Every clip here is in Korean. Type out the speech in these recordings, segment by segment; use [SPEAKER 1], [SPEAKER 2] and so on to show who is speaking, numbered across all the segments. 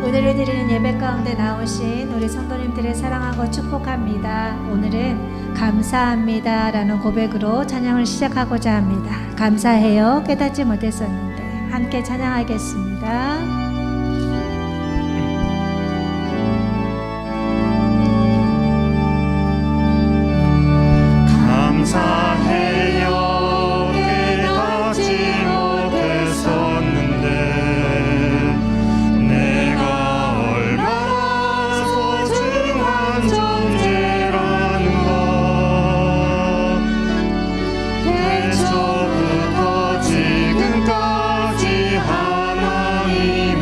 [SPEAKER 1] 오늘을 드리는 예배 가운데 나오신 우리 성도님들을 사랑하고 축복합니다. 오늘은 감사합니다 라는 고백으로 찬양을 시작하고자 합니다. 감사해요. 깨닫지 못했었는데 함께 찬양하겠습니다.
[SPEAKER 2] 감사해요. 깨닫지 못했었는데 내가 얼마나 소중한 존재라는 것 태초부터 지금까지 하나님은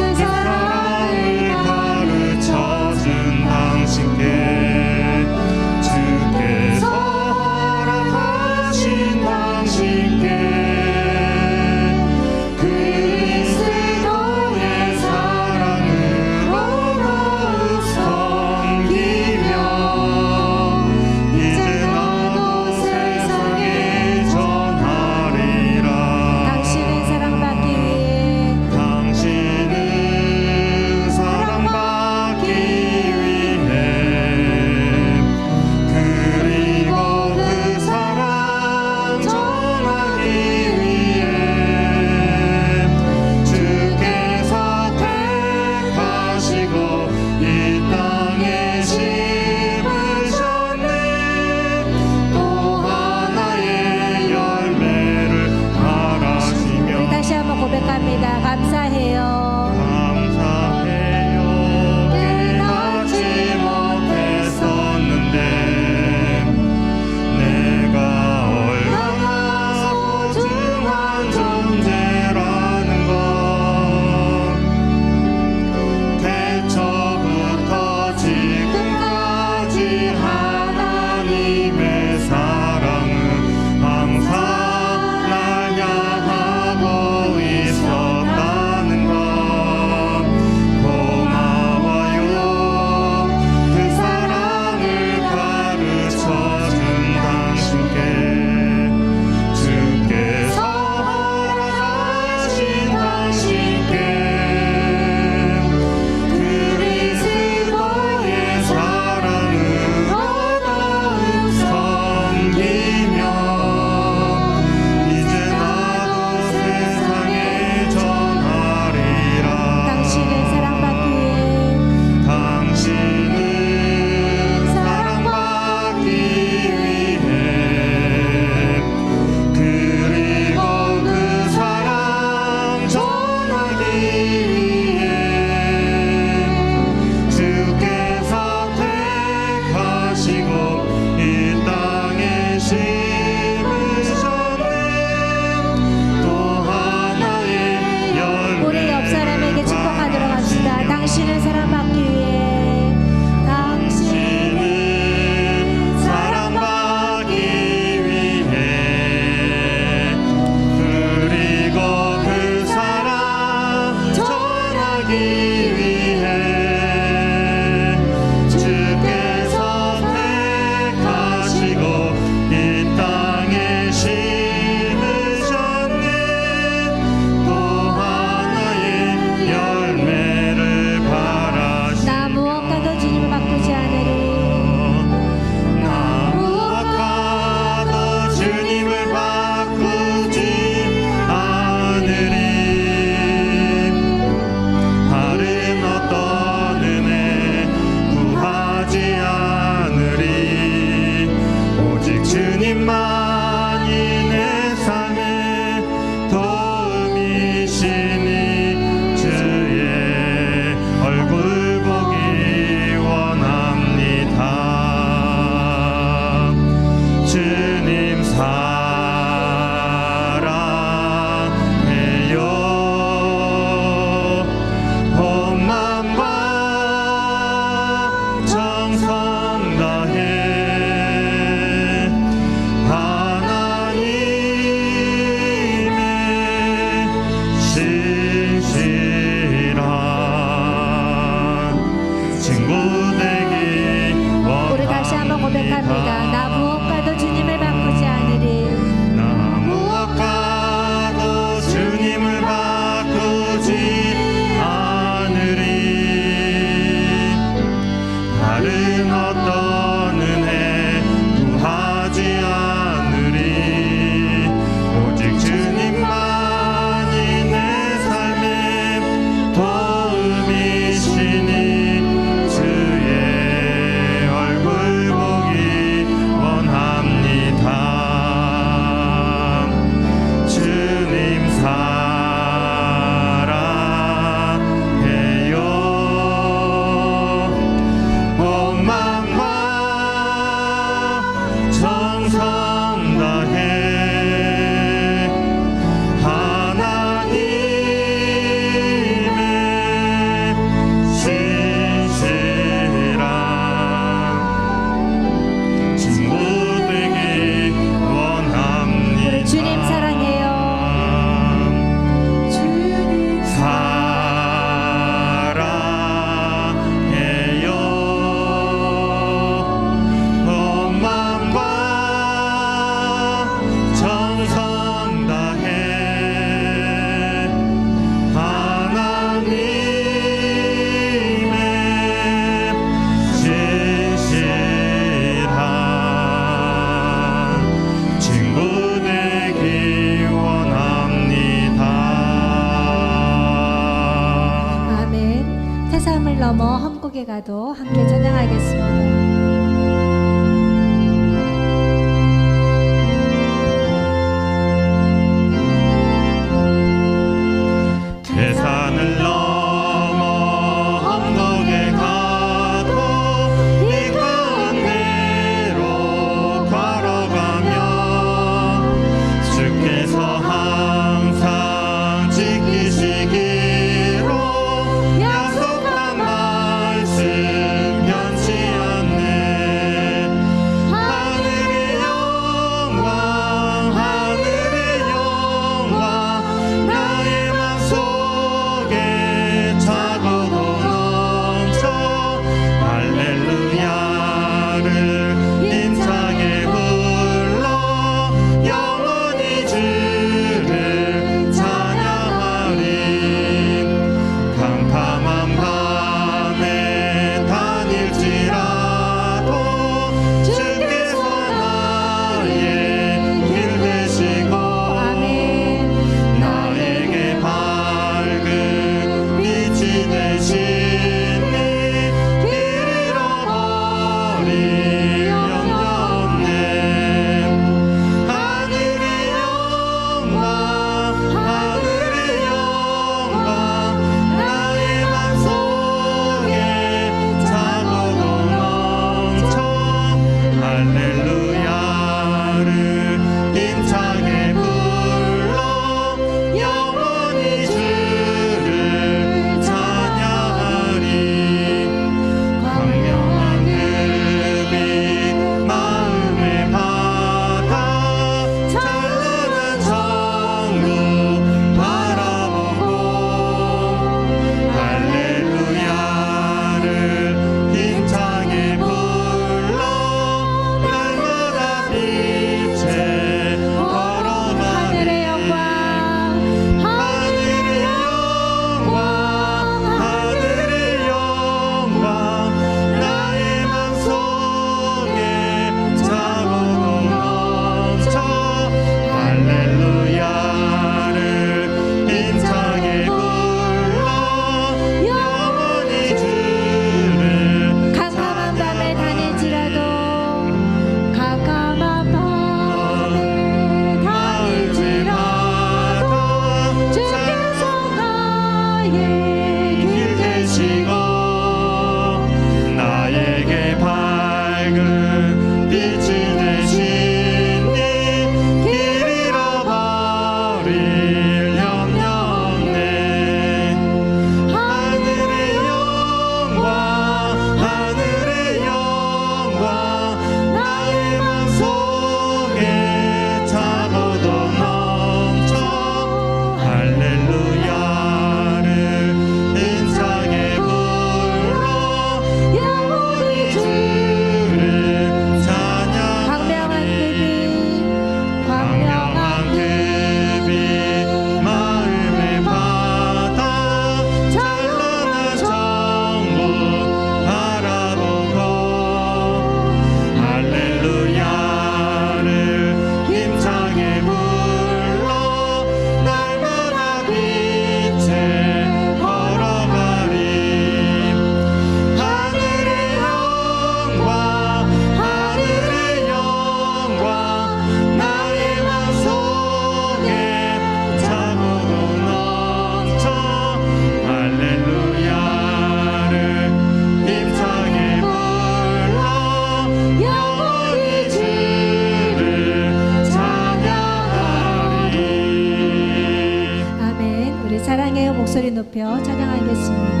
[SPEAKER 1] 목소리 높여 찬양하겠습니다.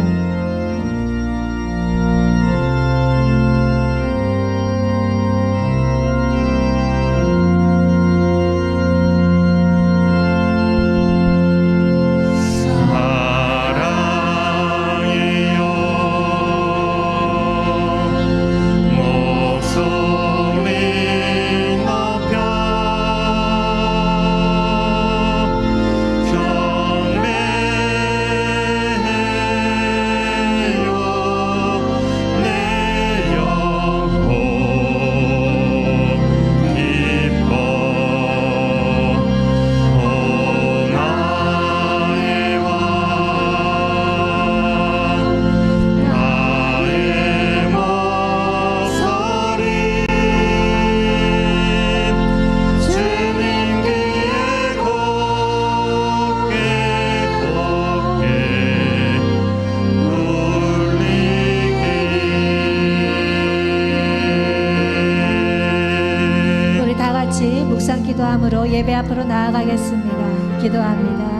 [SPEAKER 1] 묵상 기도함으로 예배 앞으로 나아가겠습니다. 기도합니다.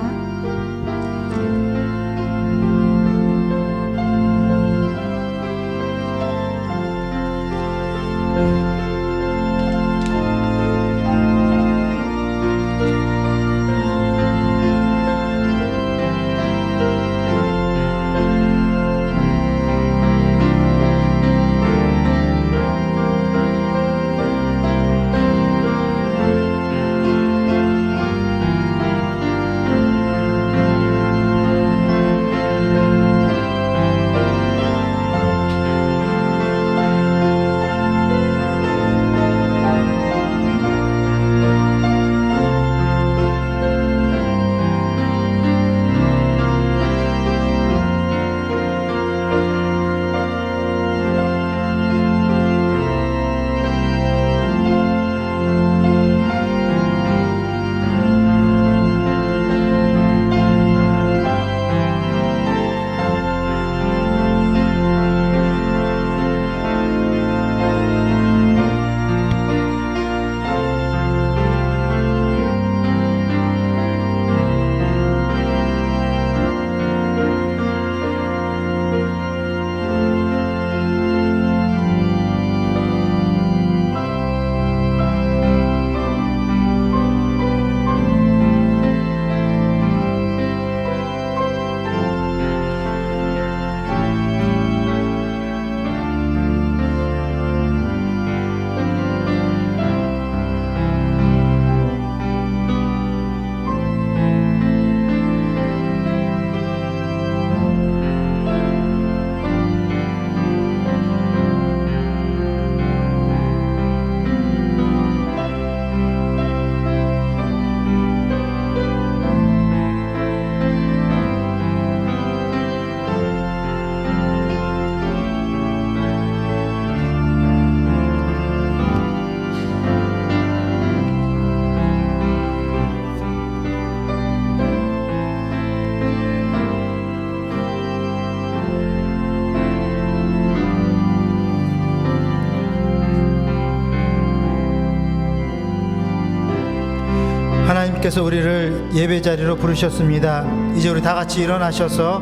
[SPEAKER 3] 하나님께서 우리를 예배 자리로 부르셨습니다. 이제 우리 다 같이 일어나셔서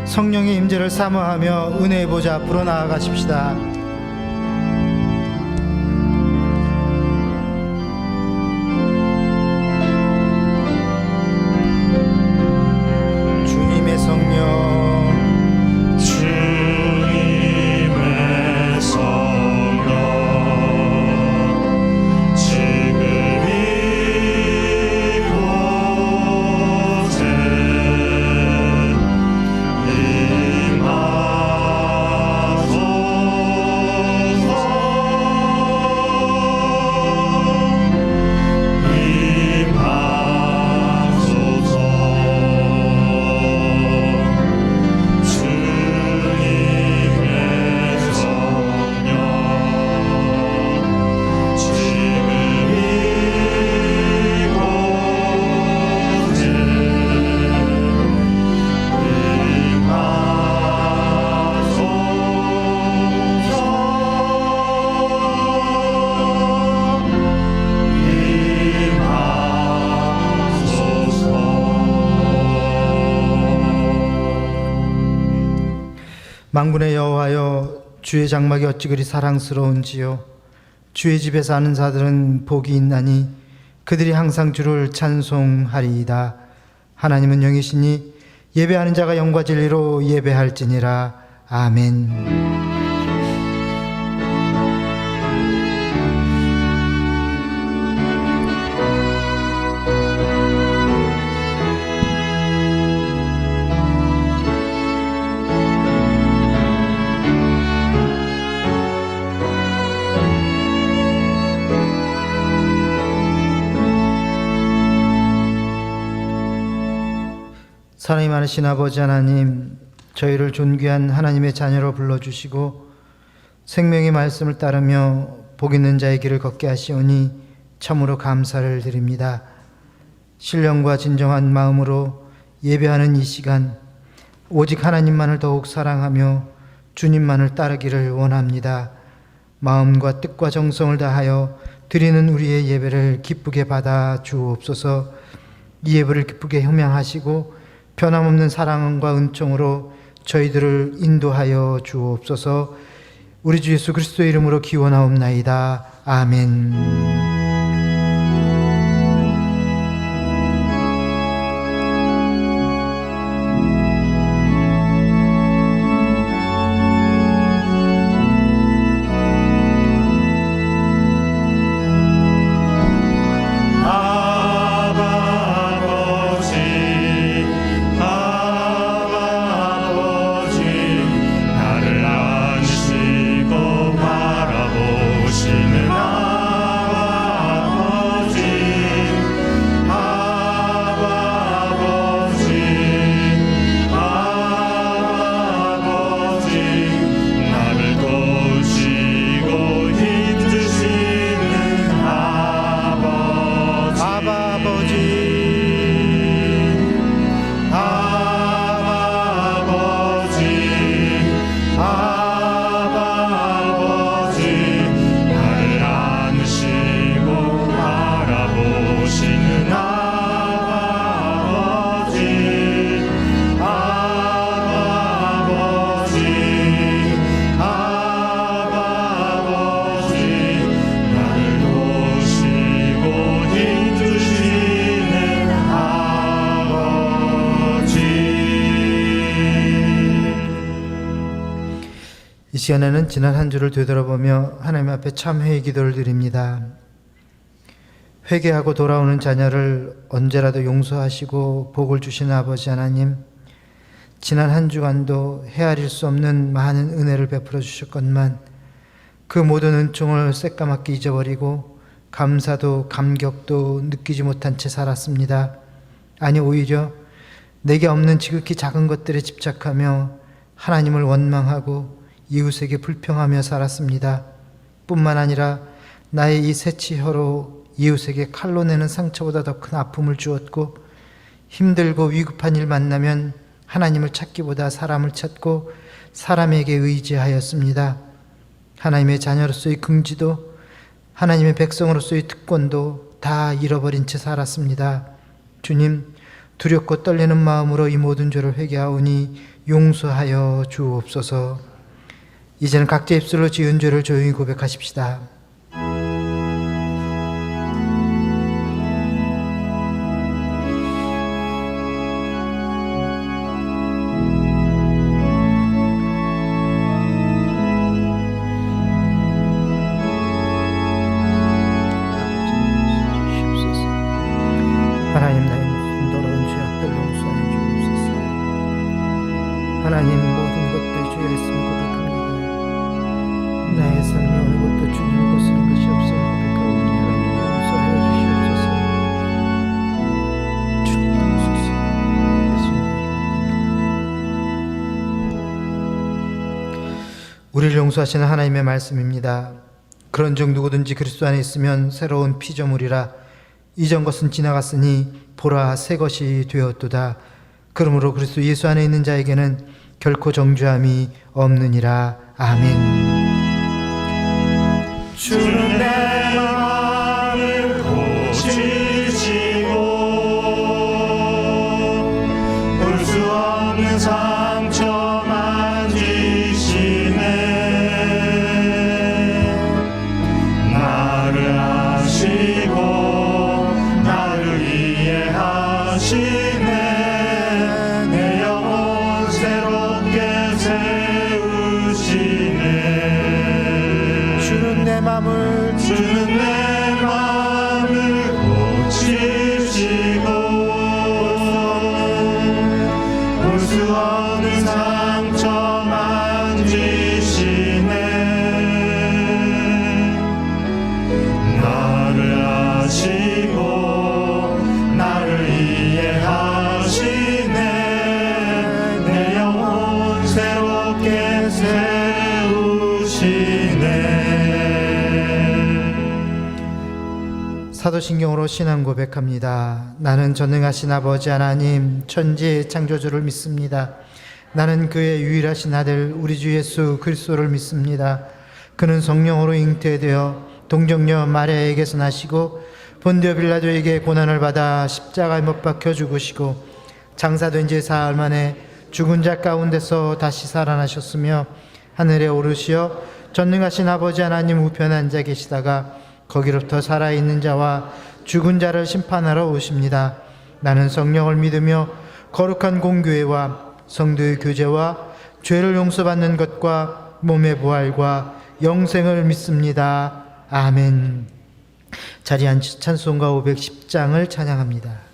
[SPEAKER 3] 성령의 임재를 사모하며 은혜의 보좌 앞으로 나아가십시다. 주님의 성령,
[SPEAKER 2] 주님의 성령 지금 이곳에 임하소서.
[SPEAKER 3] 만군의 여호와여, 주의 장막이 어찌 그리 사랑스러운지요. 주의 집에 사는 자들은 복이 있나니 그들이 항상 주를 찬송하리이다. 하나님은 영이시니 예배하는 자가 영과 진리로 예배할지니라. 아멘. 사랑이 많으신 아버지 하나님, 저희를 존귀한 하나님의 자녀로 불러주시고 생명의 말씀을 따르며 복 있는 자의 길을 걷게 하시오니 참으로 감사를 드립니다. 신령과 진정한 마음으로 예배하는 이 시간, 오직 하나님만을 더욱 사랑하며 주님만을 따르기를 원합니다. 마음과 뜻과 정성을 다하여 드리는 우리의 예배를 기쁘게 받아 주옵소서. 이 예배를 기쁘게 효명하시고 변함없는 사랑과 은총으로 저희들을 인도하여 주옵소서. 우리 주 예수 그리스도의 이름으로 기원하옵나이다. 아멘. 이 시간에는 지난 한 주를 되돌아보며 하나님 앞에 참회의 기도를 드립니다. 회개하고 돌아오는 자녀를 언제라도 용서하시고 복을 주시는 아버지 하나님, 지난 한 주간도 헤아릴 수 없는 많은 은혜를 베풀어 주셨건만 그 모든 은총을 새까맣게 잊어버리고 감사도 감격도 느끼지 못한 채 살았습니다. 아니, 오히려 내게 없는 지극히 작은 것들에 집착하며 하나님을 원망하고 이웃에게 불평하며 살았습니다. 뿐만 아니라 나의 이 새치혀로 이웃에게 칼로 내는 상처보다 더 큰 아픔을 주었고, 힘들고 위급한 일 만나면 하나님을 찾기보다 사람을 찾고 사람에게 의지하였습니다. 하나님의 자녀로서의 긍지도 하나님의 백성으로서의 특권도 다 잃어버린 채 살았습니다. 주님, 두렵고 떨리는 마음으로 이 모든 죄를 회개하오니 용서하여 주옵소서. 이제는 각자 입술로 지은 죄를 조용히 고백하십시다. 하나님, 나의 모든 더러운 죄 악들 용서하여 주옵소서. 하나님, 모든 것들이 죄가 있음을 고백합니다. 나의 삶이 어느 것도 주님을 거스른 것이 없음을 고백하오니 하나님 용서하여 주시옵소서. 주님 용서하소서. 예수님. 우리를 용서하시는 하나님의 말씀입니다. 그런즉 누구든지 그리스도 안에 있으면 새로운 피조물이라. 이전 것은 지나갔으니 보라 새 것이 되었도다. 그러므로 그리스도 예수 안에 있는 자에게는 결코 정죄함이 없느니라. 아멘.
[SPEAKER 2] 주는 내 마음을 고치시고 볼 수 없는 상처 만지시고
[SPEAKER 3] 사도신경으로 신앙 고백합니다. 나는 전능하신 아버지 하나님 천지 창조주를 믿습니다. 나는 그의 유일하신 아들 우리 주 예수 그리스도를 믿습니다. 그는 성령으로 잉태되어 동정녀 마리아에게서 나시고 본디오 빌라도에게 고난을 받아 십자가에 못 박혀 죽으시고 장사된 지 사흘 만에 죽은 자 가운데서 다시 살아나셨으며 하늘에 오르시어 전능하신 아버지 하나님 우편에 앉아 계시다가 거기로부터 살아있는 자와 죽은 자를 심판하러 오십니다. 나는 성령을 믿으며 거룩한 공교회와 성도의 교제와 죄를 용서받는 것과 몸의 부활과 영생을 믿습니다. 아멘. 자리에 앉으 찬송가 510장을 찬양합니다.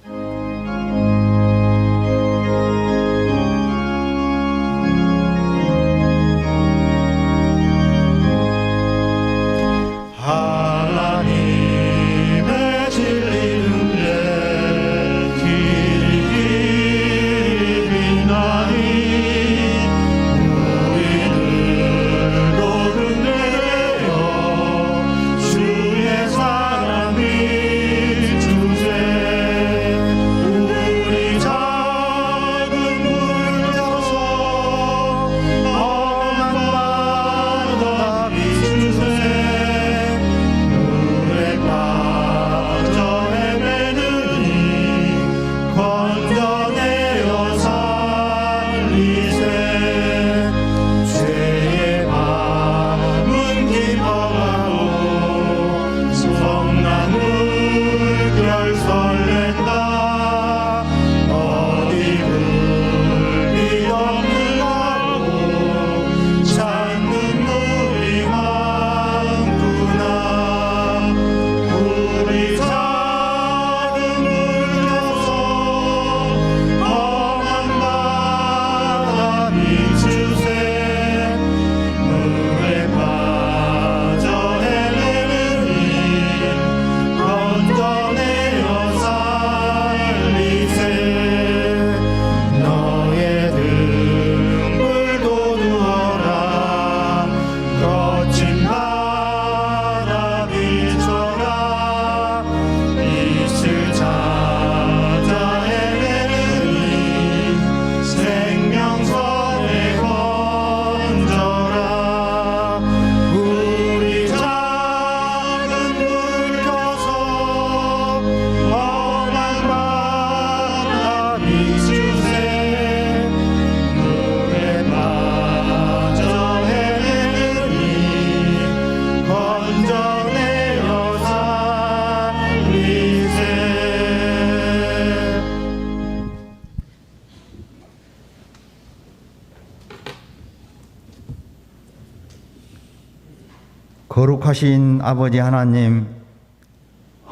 [SPEAKER 4] 거룩하신 아버지 하나님,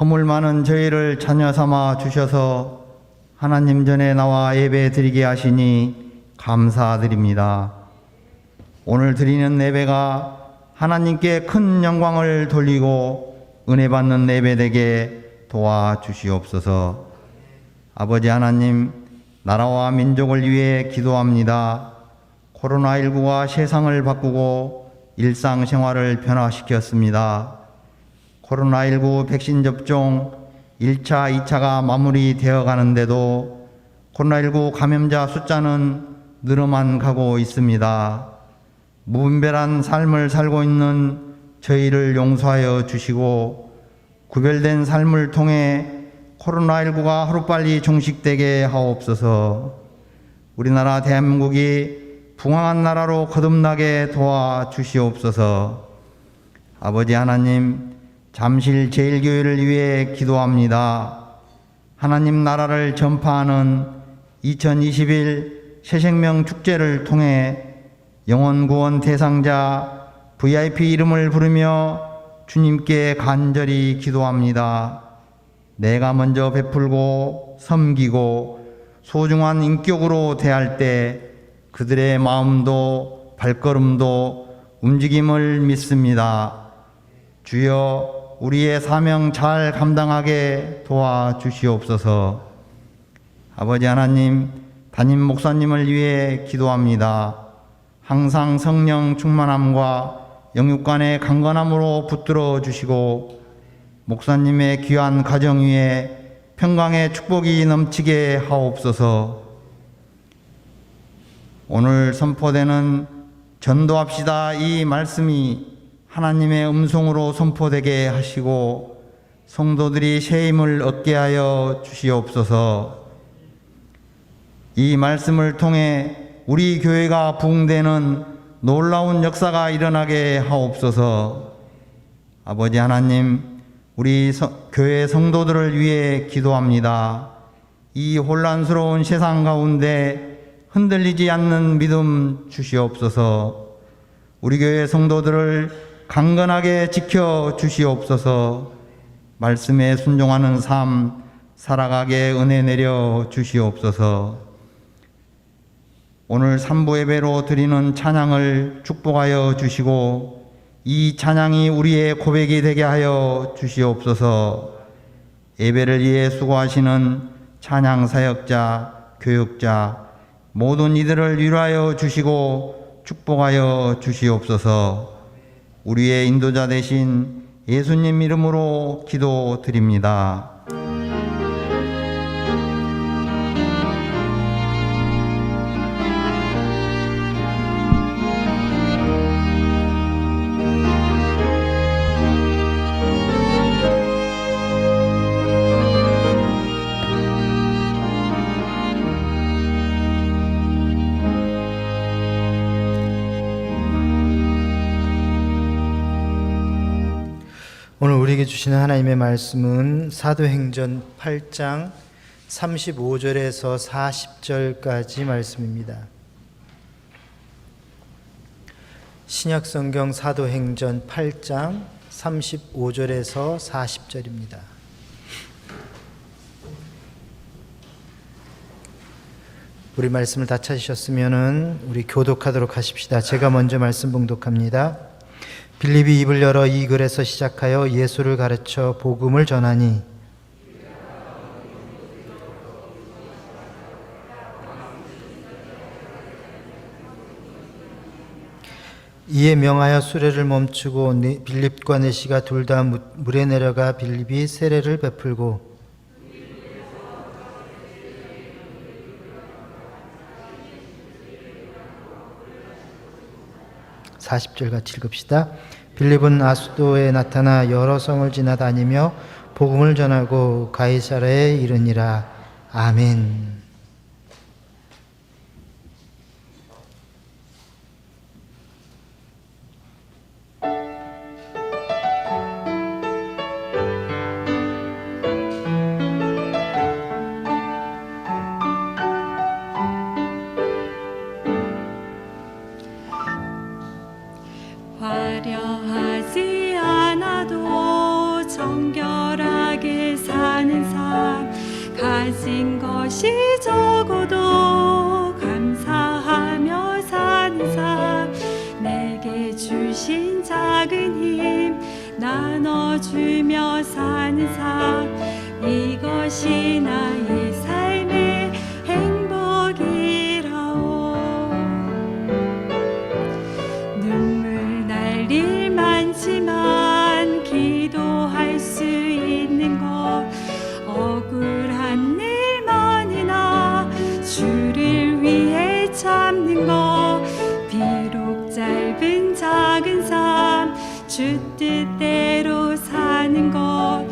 [SPEAKER 4] 허물 많은 저희를 자녀 삼아 주셔서 하나님 전에 나와 예배 드리게 하시니 감사드립니다. 오늘 드리는 예배가 하나님께 큰 영광을 돌리고 은혜 받는 예배 되게 도와주시옵소서. 아버지 하나님, 나라와 민족을 위해 기도합니다. 코로나19가 세상을 바꾸고 일상생활을 변화시켰습니다. 코로나19 백신 접종 1차, 2차가 마무리되어 가는데도 코로나19 감염자 숫자는 늘어만 가고 있습니다. 무분별한 삶을 살고 있는 저희를 용서하여 주시고 구별된 삶을 통해 코로나19가 하루빨리 종식되게 하옵소서. 우리나라 대한민국이 풍성한 나라로 거듭나게 도와주시옵소서. 아버지 하나님, 잠실 제일교회를 위해 기도합니다. 하나님 나라를 전파하는 2021 새생명 축제를 통해 영혼구원 대상자 VIP 이름을 부르며 주님께 간절히 기도합니다. 내가 먼저 베풀고 섬기고 소중한 인격으로 대할 때 그들의 마음도 발걸음도 움직임을 믿습니다. 주여, 우리의 사명 잘 감당하게 도와주시옵소서. 아버지 하나님, 담임 목사님을 위해 기도합니다. 항상 성령 충만함과 영육간의 강건함으로 붙들어 주시고 목사님의 귀한 가정 위에 평강의 축복이 넘치게 하옵소서. 오늘 선포되는 전도합시다 이 말씀이 하나님의 음성으로 선포되게 하시고 성도들이 새 힘을 얻게 하여 주시옵소서. 이 말씀을 통해 우리 교회가 부흥되는 놀라운 역사가 일어나게 하옵소서. 아버지 하나님, 우리 교회 성도들을 위해 기도합니다. 이 혼란스러운 세상 가운데 흔들리지 않는 믿음 주시옵소서. 우리 교회 성도들을 강건하게 지켜 주시옵소서. 말씀에 순종하는 삶 살아가게 은혜 내려 주시옵소서. 오늘 3부 예배로 드리는 찬양을 축복하여 주시고 이 찬양이 우리의 고백이 되게 하여 주시옵소서. 예배를 위해 수고하시는 찬양 사역자, 교육자 모든 이들을 위로하여 주시고 축복하여 주시옵소서. 우리의 인도자 되신 예수님 이름으로 기도드립니다.
[SPEAKER 3] 오늘 우리에게 주시는 하나님의 말씀은 사도행전 8장 35절에서 40절까지 말씀입니다. 신약성경 사도행전 8장 35절에서 40절입니다. 우리 말씀을 다 찾으셨으면 우리 교독하도록 하십시다. 제가 먼저 말씀 봉독합니다. 빌립이 입을 열어 이 글에서 시작하여 예수를 가르쳐 복음을 전하니 이에 명하여 수레를 멈추고 빌립과 네시가 둘 다 물에 내려가 빌립이 세례를 베풀고 40절 같이 읽읍시다. 빌립은 아수도에 나타나 여러 성을 지나다니며 복음을 전하고 가이사라에 이르니라. 아멘.
[SPEAKER 5] 화려하지 않아도 정결하게 사는 삶, 가진 것이 적어도 감사하며 사는 삶, 내게 주신 작은 힘 나눠주며 사는 삶, 이것이 나의 삶의 행복이라오. 눈물 날 일 많지만 기도할 수 있는 것, 억울한 일 많으나 주를 위해 참는 것, 비록 짧은 작은 삶 주 뜻대로 사는 것,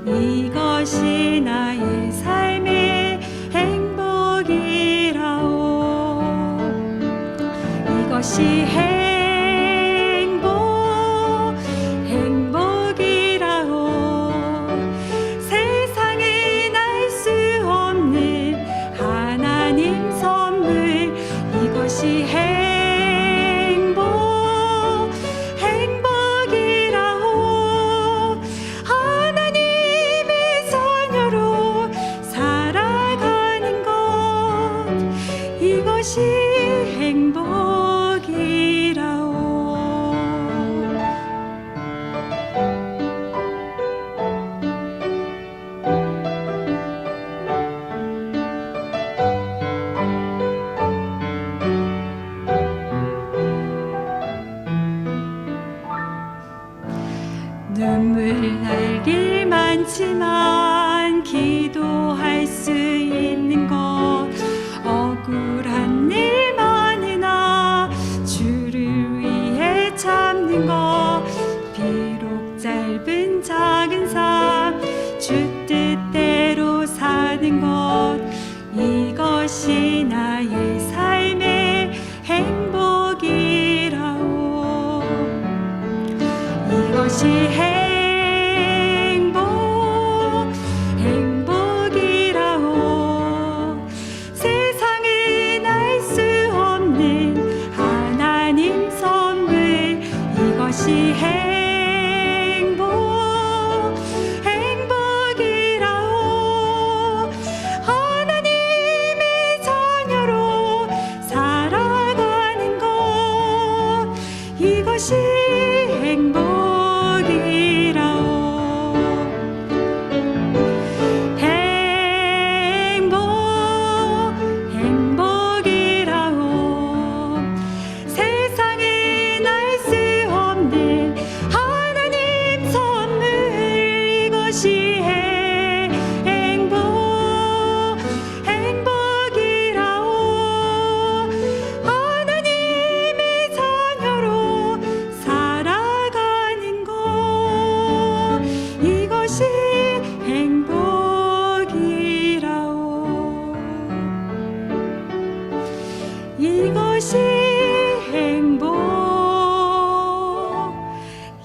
[SPEAKER 5] 이것이 나의 삶의 행복이라오. 이것이 행복이라오. 세상은 알 수 없는 하나님 선물, 이것이 행복이라오. 하나님의 자녀로 살아가는 것, 이것이 행복이라오. 할 수 있는 것 억울한 일만이나 주를 위해 참는 것 비록 짧은 작은 삶 주 뜻대로 사는 것 이것이 나의 삶의 행복이라오 이것이 행복이라오 세상은 알 수 없는 하나님 선물 이것이 행복이라오 하나님의 자녀로 살아가는 것 이것이 행복이라오 세상은 알 수 없는 하나님 선물 이것이 행복이라오 하나님의 자녀로 살아가는 것 이것이 행복이라오 이것이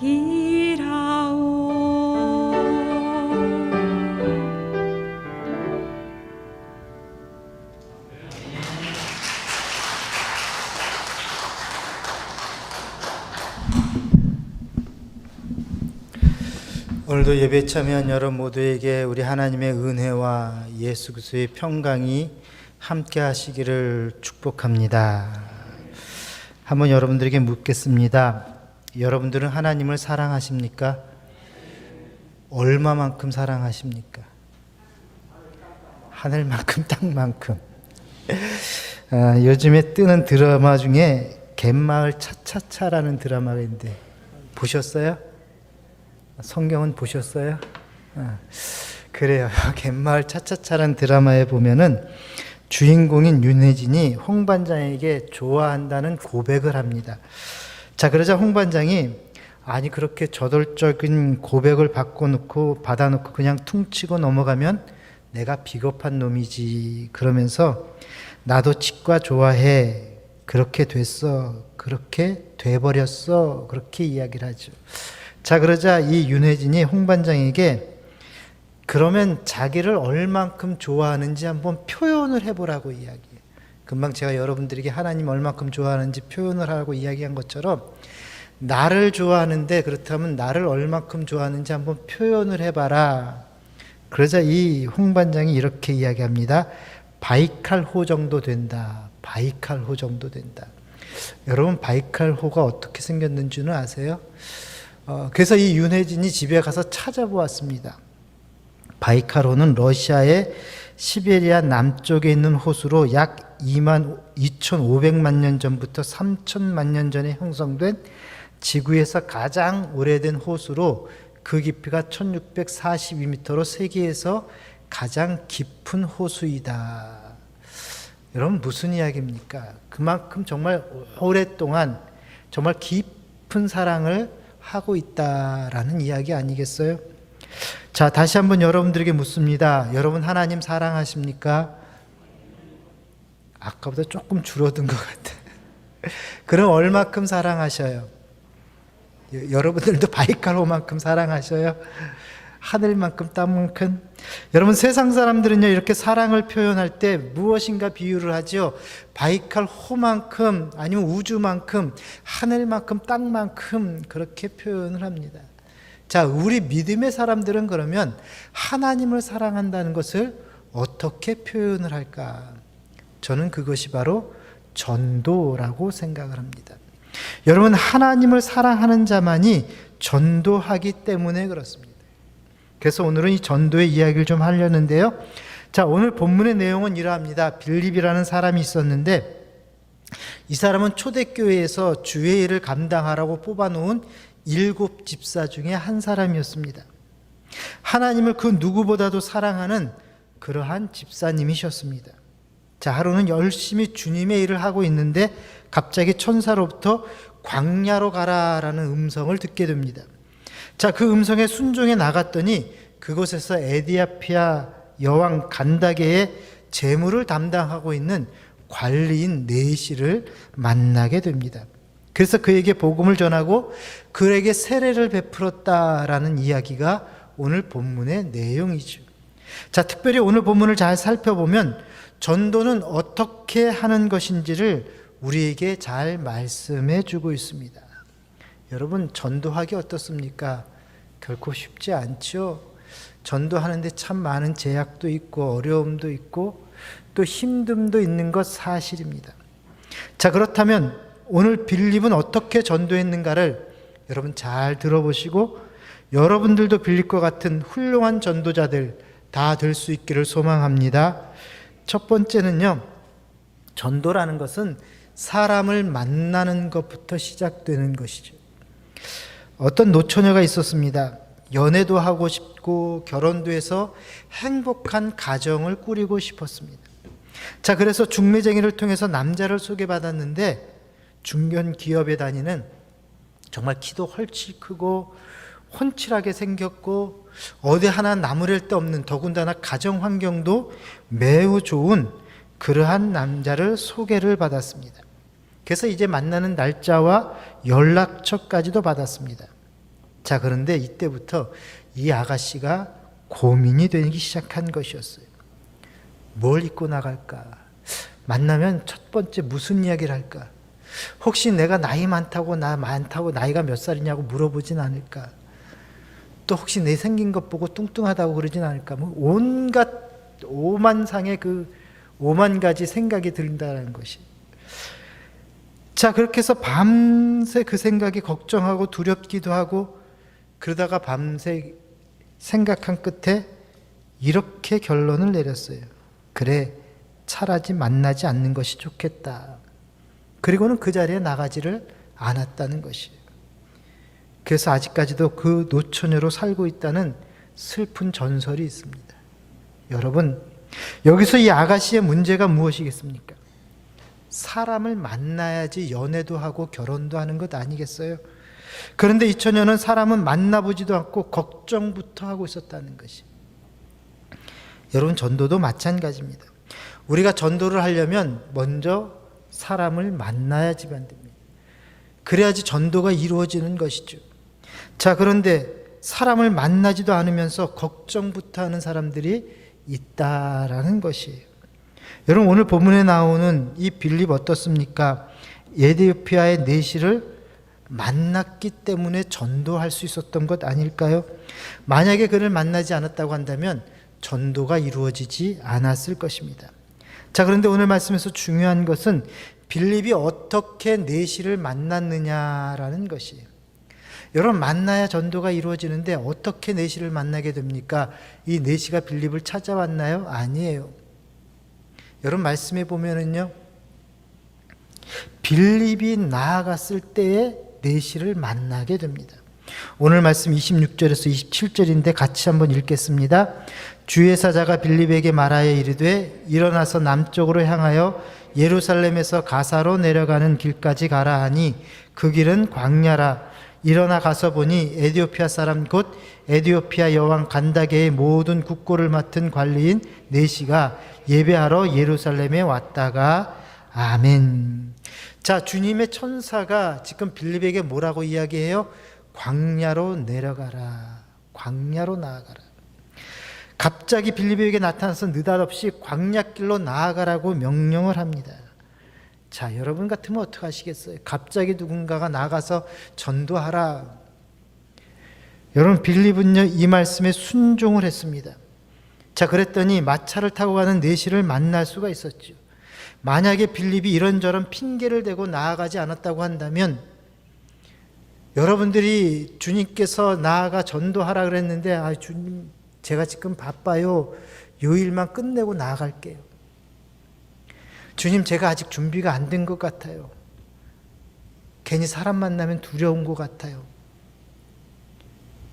[SPEAKER 5] 행복이라오
[SPEAKER 3] 오늘도 예배에 참여한 여러분 모두에게 우리 하나님의 은혜와 예수 그리스도의 평강이 함께 하시기를 축복합니다. 한번 여러분들에게 묻겠습니다. 여러분들은 하나님을 사랑하십니까? 얼마만큼 사랑하십니까? 하늘만큼 땅만큼. 요즘에 뜨는 드라마 중에 갯마을 차차차라는 드라마가 있는데 보셨어요? 성경은 보셨어요? 그래요. 갯마을 차차차라는 드라마에 보면은 주인공인 윤혜진이 홍 반장에게 좋아한다는 고백을 합니다. 자, 그러자 홍 반장이 아니 그렇게 저돌적인 고백을 받아놓고 그냥 퉁치고 넘어가면 내가 비겁한 놈이지 그러면서 나도 치과 좋아해 그렇게 됐어 그렇게 돼버렸어 그렇게 이야기를 하죠. 자, 그러자 이 윤혜진이 홍 반장에게 그러면 자기를 얼만큼 좋아하는지 한번 표현을 해보라고 이야기해요. 금방 제가 여러분들에게 하나님 얼만큼 좋아하는지 표현을 하라고 이야기한 것처럼 나를 좋아하는데 그렇다면 나를 얼만큼 좋아하는지 한번 표현을 해봐라. 그러자 이 홍 반장이 이렇게 이야기합니다. 바이칼호 정도 된다. 바이칼호 정도 된다. 여러분 바이칼호가 어떻게 생겼는지는 아세요? 그래서 이 윤혜진이 집에 가서 찾아보았습니다. 바이칼호는 러시아의 시베리아 남쪽에 있는 호수로 약 22,500만 년 전부터 3,000만 년 전에 형성된 지구에서 가장 오래된 호수로 그 깊이가 1642m로 세계에서 가장 깊은 호수이다. 여러분 무슨 이야기입니까? 그만큼 정말 오랫동안 정말 깊은 사랑을 하고 있다라는 이야기 아니겠어요? 자, 다시 한번 여러분들에게 묻습니다. 여러분 하나님 사랑하십니까? 아까보다 조금 줄어든 것 같아. 그럼 얼마큼 사랑하셔요? 여러분들도 바이칼호만큼 사랑하셔요? 하늘만큼 땅만큼? 여러분 세상 사람들은요 이렇게 사랑을 표현할 때 무엇인가 비유를 하죠. 바이칼호만큼 아니면 우주만큼 하늘만큼 땅만큼 그렇게 표현을 합니다. 자, 우리 믿음의 사람들은 그러면 하나님을 사랑한다는 것을 어떻게 표현을 할까? 저는 그것이 바로 전도라고 생각을 합니다. 여러분 하나님을 사랑하는 자만이 전도하기 때문에 그렇습니다. 그래서 오늘은 이 전도의 이야기를 좀 하려는데요. 자, 오늘 본문의 내용은 이러합니다. 빌립이라는 사람이 있었는데 이 사람은 초대교회에서 주의 일을 감당하라고 뽑아놓은 7 집사 중에 한 사람이었습니다. 하나님을 그 누구보다도 사랑하는 그러한 집사님이셨습니다. 자, 하루는 열심히 주님의 일을 하고 있는데 갑자기 천사로부터 광야로 가라라는 음성을 듣게 됩니다. 자, 그 음성에 순종해 나갔더니 그곳에서 에디오피아 여왕 간다게의 재물을 담당하고 있는 관리인 네시를 만나게 됩니다. 그래서 그에게 복음을 전하고 그에게 세례를 베풀었다라는 이야기가 오늘 본문의 내용이죠. 자, 특별히 오늘 본문을 잘 살펴보면 전도는 어떻게 하는 것인지를 우리에게 잘 말씀해 주고 있습니다. 여러분, 전도하기 어떻습니까? 결코 쉽지 않죠. 전도하는데 참 많은 제약도 있고 어려움도 있고 또 힘듦도 있는 것 사실입니다. 자, 그렇다면 오늘 빌립은 어떻게 전도했는가를 여러분 잘 들어보시고 여러분들도 빌립과 같은 훌륭한 전도자들 다 될 수 있기를 소망합니다. 첫 번째는요, 전도라는 것은 사람을 만나는 것부터 시작되는 것이죠. 어떤 노처녀가 있었습니다. 연애도 하고 싶고 결혼도 해서 행복한 가정을 꾸리고 싶었습니다. 자, 그래서 중매쟁이를 통해서 남자를 소개받았는데 중견 기업에 다니는 정말 키도 헐칠 크고 훤칠하게 생겼고 어디 하나 나무랄 데 없는, 더군다나 가정 환경도 매우 좋은 그러한 남자를 소개를 받았습니다. 그래서 이제 만나는 날짜와 연락처까지도 받았습니다. 자, 그런데 이때부터 이 아가씨가 고민이 되기 시작한 것이었어요. 뭘 입고 나갈까? 만나면 첫 번째 무슨 이야기를 할까? 혹시 내가 나이 많다고 나이가 몇 살이냐고 물어보진 않을까? 또 혹시 내 생긴 것 보고 뚱뚱하다고 그러진 않을까? 뭐 온갖 오만상의 그 오만 가지 생각이 든다는 것이. 자, 그렇게 해서 밤새 그 생각이 걱정하고 두렵기도 하고 그러다가 밤새 생각한 끝에 이렇게 결론을 내렸어요. 그래, 차라리 만나지 않는 것이 좋겠다. 그리고는 그 자리에 나가지를 않았다는 것이에요. 그래서 아직까지도 그 노처녀로 살고 있다는 슬픈 전설이 있습니다. 여러분, 여기서 이 아가씨의 문제가 무엇이겠습니까? 사람을 만나야지 연애도 하고 결혼도 하는 것 아니겠어요? 그런데 이 처녀는 사람은 만나보지도 않고 걱정부터 하고 있었다는 것이. 여러분, 전도도 마찬가지입니다. 우리가 전도를 하려면 먼저 사람을 만나야지만 됩니다. 그래야지 전도가 이루어지는 것이죠. 자, 그런데 사람을 만나지도 않으면서 걱정부터 하는 사람들이 있다라는 것이에요. 여러분, 오늘 본문에 나오는 이 빌립 어떻습니까? 에디오피아의 내시를 만났기 때문에 전도할 수 있었던 것 아닐까요? 만약에 그를 만나지 않았다고 한다면 전도가 이루어지지 않았을 것입니다. 자, 그런데 오늘 말씀에서 중요한 것은 빌립이 어떻게 내시를 만났느냐라는 것이에요. 여러분, 만나야 전도가 이루어지는데 어떻게 내시를 만나게 됩니까? 이 내시가 빌립을 찾아왔나요? 아니에요. 여러분, 말씀해 보면은요, 빌립이 나아갔을 때에 내시를 만나게 됩니다. 오늘 말씀 26절에서 27절인데 같이 한번 읽겠습니다. 주의 사자가 빌립에게 말하여 이르되 일어나서 남쪽으로 향하여 예루살렘에서 가사로 내려가는 길까지 가라 하니 그 길은 광야라. 일어나 가서 보니 에디오피아 사람 곧 에디오피아 여왕 간다게의 모든 국고를 맡은 관리인 네시가 예배하러 예루살렘에 왔다가. 아멘. 자, 주님의 천사가 지금 빌립에게 뭐라고 이야기해요? 광야로 내려가라. 광야로 나아가라. 갑자기 빌립에게 나타나서 느닷없이 광야길로 나아가라고 명령을 합니다. 자, 여러분 같으면 어떻게 하시겠어요? 갑자기 누군가가 나가서 전도하라. 여러분, 빌립은요, 이 말씀에 순종을 했습니다. 자, 그랬더니 마차를 타고 가는 내시를 만날 수가 있었죠. 만약에 빌립이 이런저런 핑계를 대고 나아가지 않았다고 한다면 여러분들이 주님께서 나아가 전도하라 그랬는데, 아, 주님 제가 지금 바빠요. 요 일만 끝내고 나아갈게요. 주님, 제가 아직 준비가 안 된 것 같아요. 괜히 사람 만나면 두려운 것 같아요.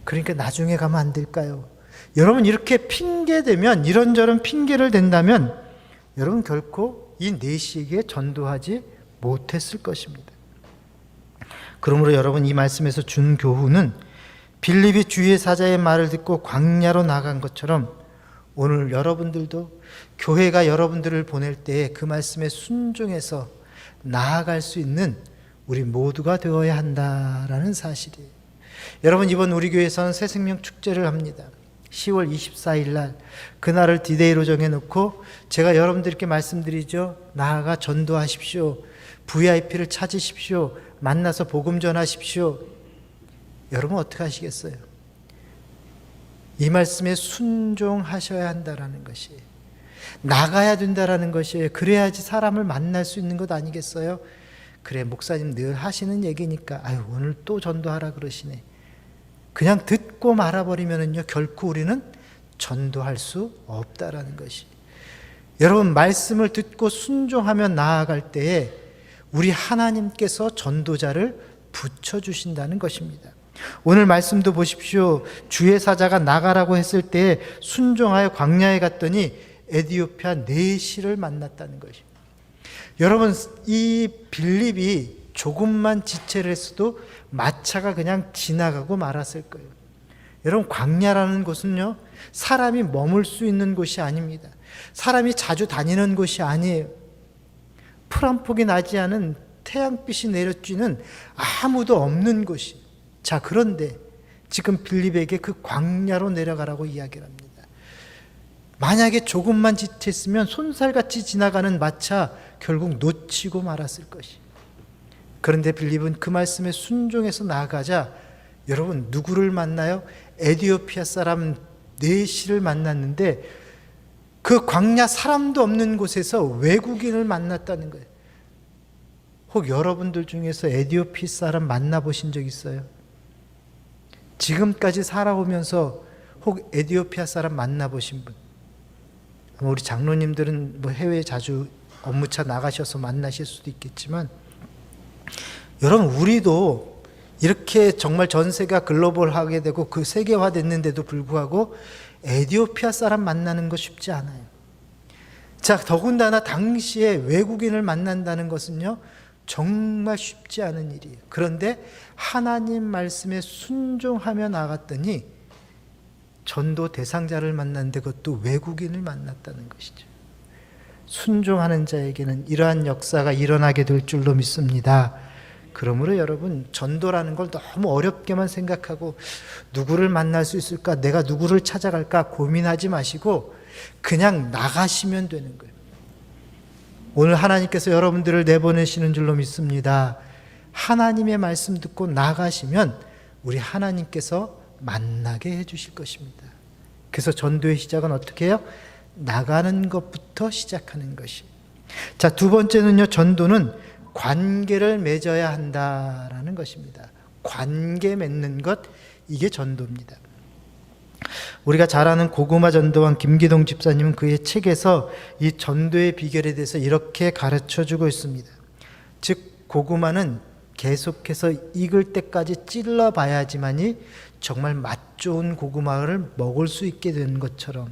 [SPEAKER 3] 그러니까 나중에 가면 안 될까요? 여러분 이렇게 핑계대면, 이런저런 핑계를 댄다면 여러분 결코 이 내시에게 전도하지 못했을 것입니다. 그러므로 여러분 이 말씀에서 준 교훈은 빌립이 주의 사자의 말을 듣고 광야로 나간 것처럼 오늘 여러분들도 교회가 여러분들을 보낼 때 그 말씀에 순종해서 나아갈 수 있는 우리 모두가 되어야 한다라는 사실이에요. 여러분 이번 우리 교회에서는 새생명 축제를 합니다. 10월 24일 날 그날을 디데이로 정해놓고 제가 여러분들께 말씀드리죠. 나아가 전도하십시오. VIP를 찾으십시오. 만나서 복음 전하십시오. 여러분 어떻게 하시겠어요? 이 말씀에 순종하셔야 한다라는 것이에요. 나가야 된다라는 것이에요. 그래야지 사람을 만날 수 있는 것 아니겠어요? 그래, 목사님 늘 하시는 얘기니까 아유 오늘 또 전도하라 그러시네. 그냥 듣고 말아버리면은요 결코 우리는 전도할 수 없다라는 것이. 여러분 말씀을 듣고 순종하며 나아갈 때에 우리 하나님께서 전도자를 붙여주신다는 것입니다. 오늘 말씀도 보십시오. 주의 사자가 나가라고 했을 때 순종하여 광야에 갔더니 에디오피아 내시를 만났다는 것입니다. 여러분 이 빌립이 조금만 지체를 했어도 마차가 그냥 지나가고 말았을 거예요. 여러분 광야라는 곳은요 사람이 머물 수 있는 곳이 아닙니다. 사람이 자주 다니는 곳이 아니에요. 풀 한 폭이 나지 않은 태양빛이 내려쬐는 아무도 없는 곳이. 자 그런데 지금 빌립에게 그 광야로 내려가라고 이야기를 합니다. 만약에 조금만 지체했으면 손살같이 지나가는 마차 결국 놓치고 말았을 것이. 그런데 빌립은 그 말씀에 순종해서 나아가자 여러분 누구를 만나요? 에디오피아 사람 네시를 만났는데 그 광야 사람도 없는 곳에서 외국인을 만났다는 거예요. 혹 여러분들 중에서 에디오피아 사람 만나보신 적 있어요? 지금까지 살아오면서 혹 에디오피아 사람 만나보신 분? 우리 장로님들은 뭐 해외에 자주 업무차 나가셔서 만나실 수도 있겠지만 여러분 우리도 이렇게 정말 전세가 글로벌하게 되고 그 세계화됐는데도 불구하고 에디오피아 사람 만나는 거 쉽지 않아요. 자 더군다나 당시에 외국인을 만난다는 것은요 정말 쉽지 않은 일이에요. 그런데 하나님 말씀에 순종하며 나갔더니 전도 대상자를 만났는데 그것도 외국인을 만났다는 것이죠. 순종하는 자에게는 이러한 역사가 일어나게 될 줄로 믿습니다. 그러므로 여러분 전도라는 걸 너무 어렵게만 생각하고 누구를 만날 수 있을까, 내가 누구를 찾아갈까 고민하지 마시고 그냥 나가시면 되는 거예요. 오늘 하나님께서 여러분들을 내보내시는 줄로 믿습니다. 하나님의 말씀 듣고 나가시면 우리 하나님께서 만나게 해주실 것입니다. 그래서 전도의 시작은 어떻게 해요? 나가는 것부터 시작하는 것이. 자, 두 번째는요, 전도는 관계를 맺어야 한다라는 것입니다. 관계 맺는 것, 이게 전도입니다. 우리가 잘 아는 고구마 전도왕 김기동 집사님은 그의 책에서 이 전도의 비결에 대해서 이렇게 가르쳐주고 있습니다. 즉 고구마는 계속해서 익을 때까지 찔러봐야지만이 정말 맛 좋은 고구마를 먹을 수 있게 되는 것처럼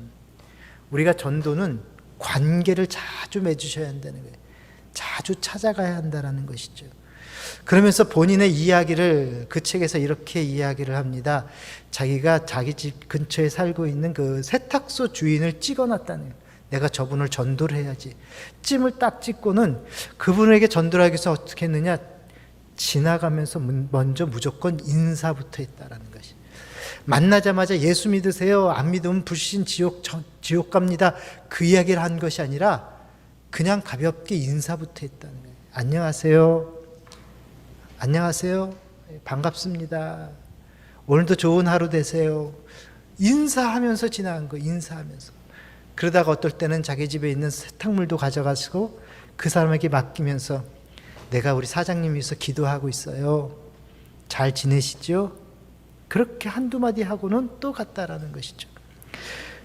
[SPEAKER 3] 우리가 전도는 관계를 자주 맺으셔야 한다는 거예요. 자주 찾아가야 한다는 것이죠. 그러면서 본인의 이야기를 그 책에서 이렇게 이야기를 합니다. 자기가 자기 집 근처에 살고 있는 그 세탁소 주인을 찍어놨다는 거예요. 내가 저분을 전도를 해야지. 찜을 딱 찍고는 그분에게 전도를 하기 위해서 어떻게 했느냐, 지나가면서 먼저 무조건 인사부터 했다라는 것이. 만나자마자 예수 믿으세요, 안 믿으면 불신 지옥 갑니다, 그 이야기를 한 것이 아니라 그냥 가볍게 인사부터 했다는 거예요. 안녕하세요, 안녕하세요, 반갑습니다, 오늘도 좋은 하루 되세요, 인사하면서 지나간 거예요. 인사하면서. 그러다가 어떨 때는 자기 집에 있는 세탁물도 가져가시고 그 사람에게 맡기면서 내가 우리 사장님 위해서 기도하고 있어요, 잘 지내시죠? 그렇게 한두 마디 하고는 또 갔다라는 것이죠.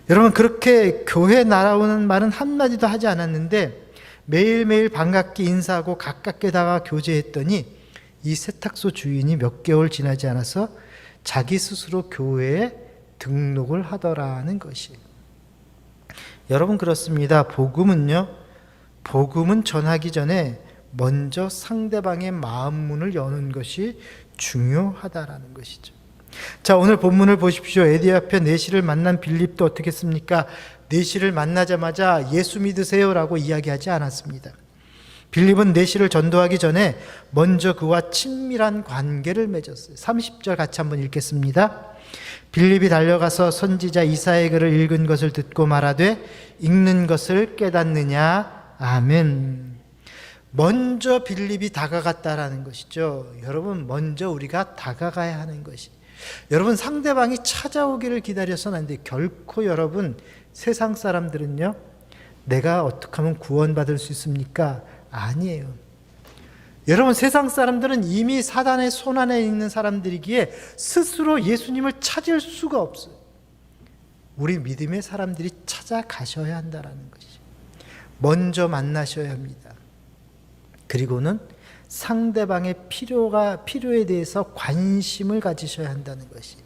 [SPEAKER 3] 여러분, 그렇게 교회 날아오는 말은 한마디도 하지 않았는데 매일매일 반갑게 인사하고 가깝게 다가 교제했더니 이 세탁소 주인이 몇 개월 지나지 않아서 자기 스스로 교회에 등록을 하더라는 것이. 여러분 그렇습니다. 복음은 전하기 전에 먼저 상대방의 마음 문을 여는 것이 중요하다라는 것이죠. 자, 오늘 본문을 보십시오. 에디아편 내시를 만난 빌립도 어떻게 했습니까? 내시를 만나자마자 예수 믿으세요라고 이야기하지 않았습니다. 빌립은 내시를 전도하기 전에 먼저 그와 친밀한 관계를 맺었어요. 30절 같이 한번 읽겠습니다. 빌립이 달려가서 선지자 이사야의 글을 읽은 것을 듣고 말하되 읽는 것을 깨닫느냐? 아멘. 먼저 빌립이 다가갔다라는 것이죠. 여러분, 먼저 우리가 다가가야 하는 것이. 여러분, 상대방이 찾아오기를 기다려서는 안 돼요. 결코 여러분, 세상 사람들은요, 내가 어떻게 하면 구원받을 수 있습니까? 아니에요. 여러분, 세상 사람들은 이미 사단의 손안에 있는 사람들이기에 스스로 예수님을 찾을 수가 없어요. 우리 믿음의 사람들이 찾아가셔야 한다는 것이. 먼저 만나셔야 합니다. 그리고는 상대방의 필요에 대해서 관심을 가지셔야 한다는 것이.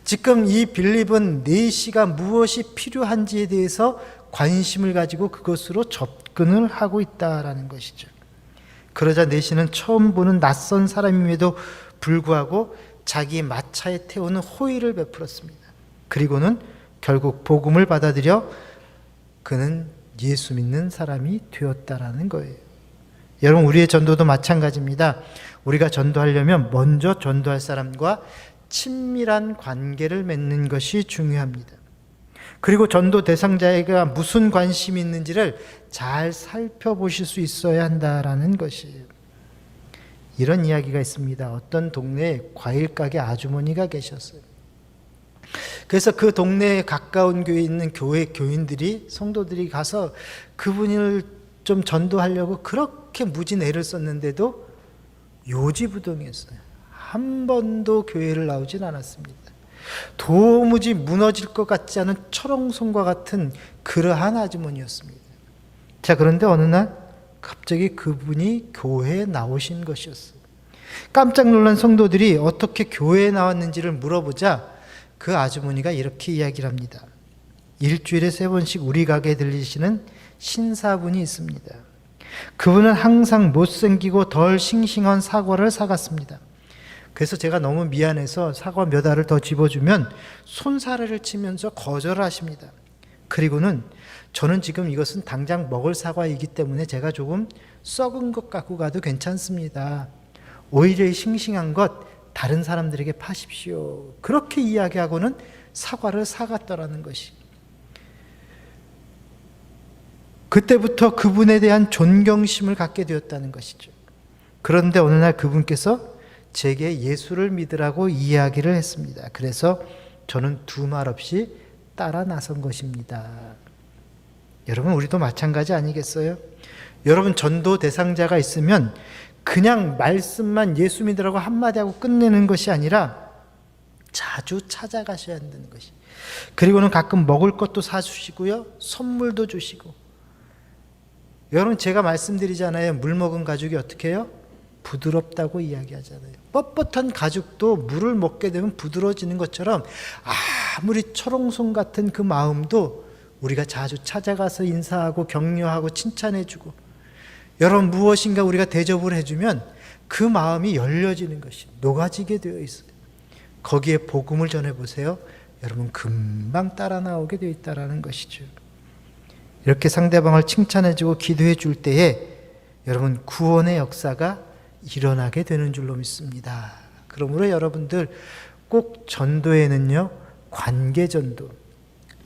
[SPEAKER 3] 지금 이 빌립은 내시가 무엇이 필요한지에 대해서 관심을 가지고 그것으로 접근을 하고 있다라는 것이죠. 그러자 내시는 처음 보는 낯선 사람임에도 불구하고 자기 마차에 태우는 호의를 베풀었습니다. 그리고는 결국 복음을 받아들여 그는 예수 믿는 사람이 되었다라는 거예요. 여러분, 우리의 전도도 마찬가지입니다. 우리가 전도하려면 먼저 전도할 사람과 친밀한 관계를 맺는 것이 중요합니다. 그리고 전도 대상자가 무슨 관심이 있는지를 잘 살펴보실 수 있어야 한다라는 것이에요. 이런 이야기가 있습니다. 어떤 동네에 과일 가게 아주머니가 계셨어요. 그래서 그 동네에 가까운 교회에 있는 교회 교인들이, 성도들이 가서 그분을 좀 전도하려고 그렇게 무진 애를 썼는데도 요지부동했어요. 한 번도 교회를 나오진 않았습니다. 도무지 무너질 것 같지 않은 철옹성과 같은 그러한 아주머니였습니다. 자, 그런데 어느 날 갑자기 그분이 교회에 나오신 것이었어요. 깜짝 놀란 성도들이 어떻게 교회에 나왔는지를 물어보자 그 아주머니가 이렇게 이야기를 합니다. 일주일에 3번씩 우리 가게에 들리시는 신사분이 있습니다. 그분은 항상 못생기고 덜 싱싱한 사과를 사갔습니다. 그래서 제가 너무 미안해서 사과 몇 알을 더 집어주면 손사래를 치면서 거절하십니다. 그리고는 저는 지금 이것은 당장 먹을 사과이기 때문에 제가 조금 썩은 것 갖고 가도 괜찮습니다. 오히려 이 싱싱한 것 다른 사람들에게 파십시오. 그렇게 이야기하고는 사과를 사갔더라는 것이. 그때부터 그분에 대한 존경심을 갖게 되었다는 것이죠. 그런데 어느 날 그분께서 제게 예수를 믿으라고 이야기를 했습니다. 그래서 저는 두말 없이 따라 나선 것입니다. 여러분, 우리도 마찬가지 아니겠어요? 여러분, 전도 대상자가 있으면 그냥 말씀만 예수 믿으라고 한마디 하고 끝내는 것이 아니라 자주 찾아가셔야 한다는 것이. 그리고는 가끔 먹을 것도 사주시고요, 선물도 주시고. 여러분, 제가 말씀드리잖아요. 물 먹은 가죽이 어떻게 해요? 부드럽다고 이야기하잖아요. 뻣뻣한 가죽도 물을 먹게 되면 부드러워지는 것처럼 아무리 철옹성 같은 그 마음도 우리가 자주 찾아가서 인사하고 격려하고 칭찬해주고, 여러분, 무엇인가 우리가 대접을 해주면 그 마음이 열려지는 것이, 녹아지게 되어 있어요. 거기에 복음을 전해보세요. 여러분, 금방 따라 나오게 되어 있다는 것이죠. 이렇게 상대방을 칭찬해주고 기도해 줄 때에 여러분, 구원의 역사가 일어나게 되는 줄로 믿습니다. 그러므로 여러분들 꼭 전도에는요, 관계전도,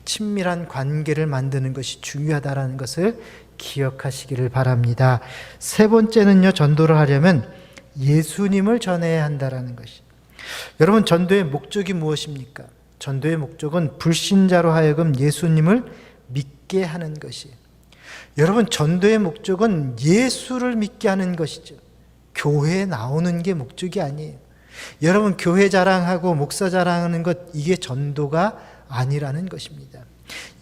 [SPEAKER 3] 친밀한 관계를 만드는 것이 중요하다는 것을 기억하시기를 바랍니다. 3번째는요, 전도를 하려면 예수님을 전해야 한다는 것이. 여러분, 전도의 목적이 무엇입니까? 전도의 목적은 불신자로 하여금 예수님을 믿게 하는 것이. 여러분, 전도의 목적은 예수를 믿게 하는 것이죠. 교회에 나오는 게 목적이 아니에요. 여러분, 교회 자랑하고 목사 자랑하는 것, 이게 전도가 아니라는 것입니다.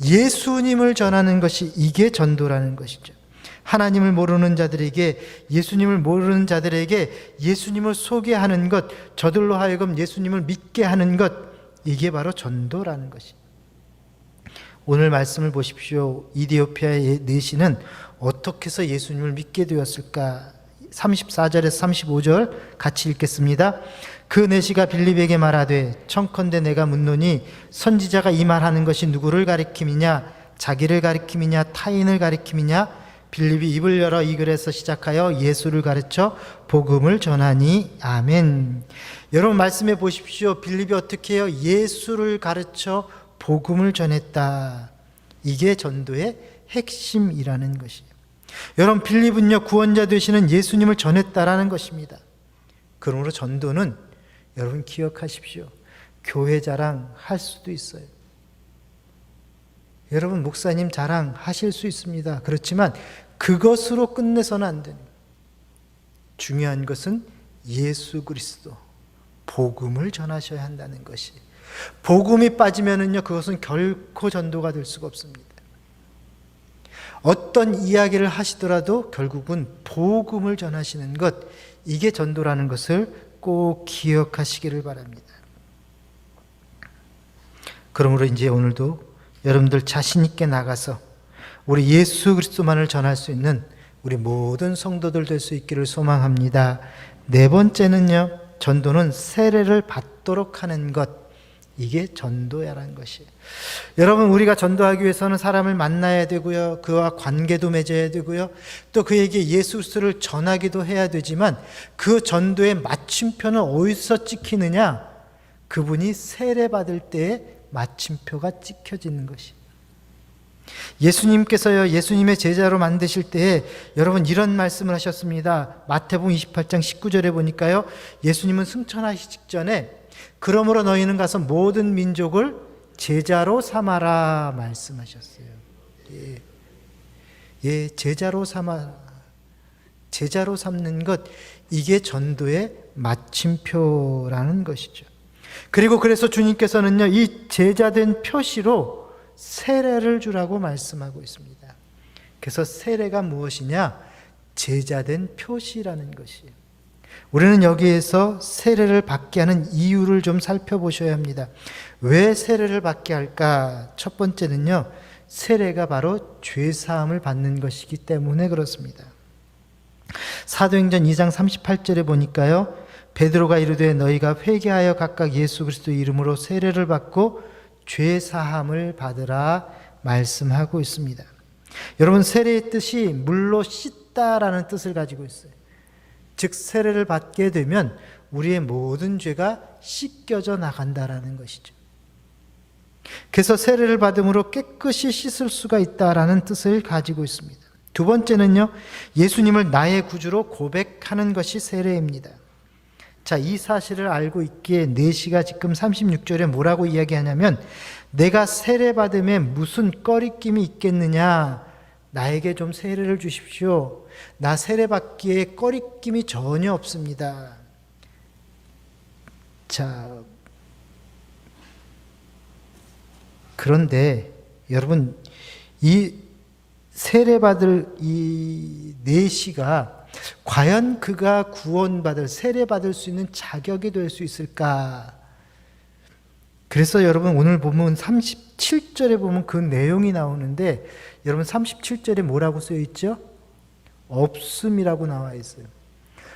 [SPEAKER 3] 예수님을 전하는 것이, 이게 전도라는 것이죠. 하나님을 모르는 자들에게, 예수님을 모르는 자들에게 예수님을 소개하는 것, 저들로 하여금 예수님을 믿게 하는 것, 이게 바로 전도라는 것이. 오늘 말씀을 보십시오. 이디오피아의 내시는 어떻게 해서 예수님을 믿게 되었을까? 34절에서 35절 같이 읽겠습니다. 그 내시가 빌립에게 말하되 청컨대 내가 묻노니 선지자가 이 말하는 것이 누구를 가리킴이냐? 자기를 가리킴이냐? 타인을 가리킴이냐? 빌립이 입을 열어 이 글에서 시작하여 예수를 가르쳐 복음을 전하니. 아멘. 여러분 말씀해 보십시오. 빌립이 어떻게 해요? 예수를 가르쳐 복음을 전했다. 이게 전도의 핵심이라는 것이에요. 여러분 빌립은요 구원자 되시는 예수님을 전했다라는 것입니다. 그러므로 전도는 여러분 기억하십시오. 교회 자랑 할 수도 있어요. 여러분 목사님 자랑 하실 수 있습니다. 그렇지만 그것으로 끝내서는 안 됩니다. 중요한 것은 예수 그리스도 복음을 전하셔야 한다는 것이. 복음이 빠지면은요 그것은 결코 전도가 될 수가 없습니다. 어떤 이야기를 하시더라도 결국은 복음을 전하시는 것, 이게 전도라는 것을 꼭 기억하시기를 바랍니다. 그러므로 이제 오늘도 여러분들 자신 있게 나가서 우리 예수 그리스도만을 전할 수 있는 우리 모든 성도들 될 수 있기를 소망합니다. 네 번째는요, 전도는 세례를 받도록 하는 것. 이게 전도야라는 것이에요. 여러분 우리가 전도하기 위해서는 사람을 만나야 되고요, 그와 관계도 맺어야 되고요, 또 그에게 예수 그리스도를 전하기도 해야 되지만 그 전도의 마침표는 어디서 찍히느냐? 그분이 세례 받을 때에 마침표가 찍혀지는 것이. 예수님께서요 예수님의 제자로 만드실 때에 여러분 이런 말씀을 하셨습니다. 마태복음 28장 19절에 보니까요, 예수님은 승천하시기 직전에 그러므로 너희는 가서 모든 민족을 제자로 삼아라 말씀하셨어요. 제자로 삼아, 제자로 삼는 것, 이게 전도의 마침표라는 것이죠. 그리고 그래서 주님께서는요 이 제자된 표시로 세례를 주라고 말씀하고 있습니다. 그래서 세례가 무엇이냐? 제자된 표시라는 것이에요. 우리는 여기에서 세례를 받게 하는 이유를 좀 살펴보셔야 합니다. 왜 세례를 받게 할까? 첫 번째는요, 세례가 바로 죄사함을 받는 것이기 때문에 그렇습니다. 사도행전 2장 38절에 보니까요, 베드로가 이르되 너희가 회개하여 각각 예수 그리스도 이름으로 세례를 받고 죄사함을 받으라 말씀하고 있습니다. 여러분 세례의 뜻이 물로 씻다라는 뜻을 가지고 있어요. 즉 세례를 받게 되면 우리의 모든 죄가 씻겨져 나간다라는 것이죠. 그래서 세례를 받음으로 깨끗이 씻을 수가 있다라는 뜻을 가지고 있습니다. 두 번째는요, 예수님을 나의 구주로 고백하는 것이 세례입니다. 자, 이 사실을 알고 있기에 내시가 지금 36절에 뭐라고 이야기하냐면, 내가 세례 받음에 무슨 꺼리낌이 있겠느냐? 나에게 좀 세례를 주십시오. 나 세례 받기에 꺼리낌이 전혀 없습니다. 자, 그런데 여러분 이 세례 받을 이 내시가 과연 그가 구원받을, 세례 받을 수 있는 자격이 될 수 있을까? 그래서 여러분 오늘 보면 37절에 보면 그 내용이 나오는데, 여러분 37절에 뭐라고 쓰여 있죠? 없음이라고 나와 있어요.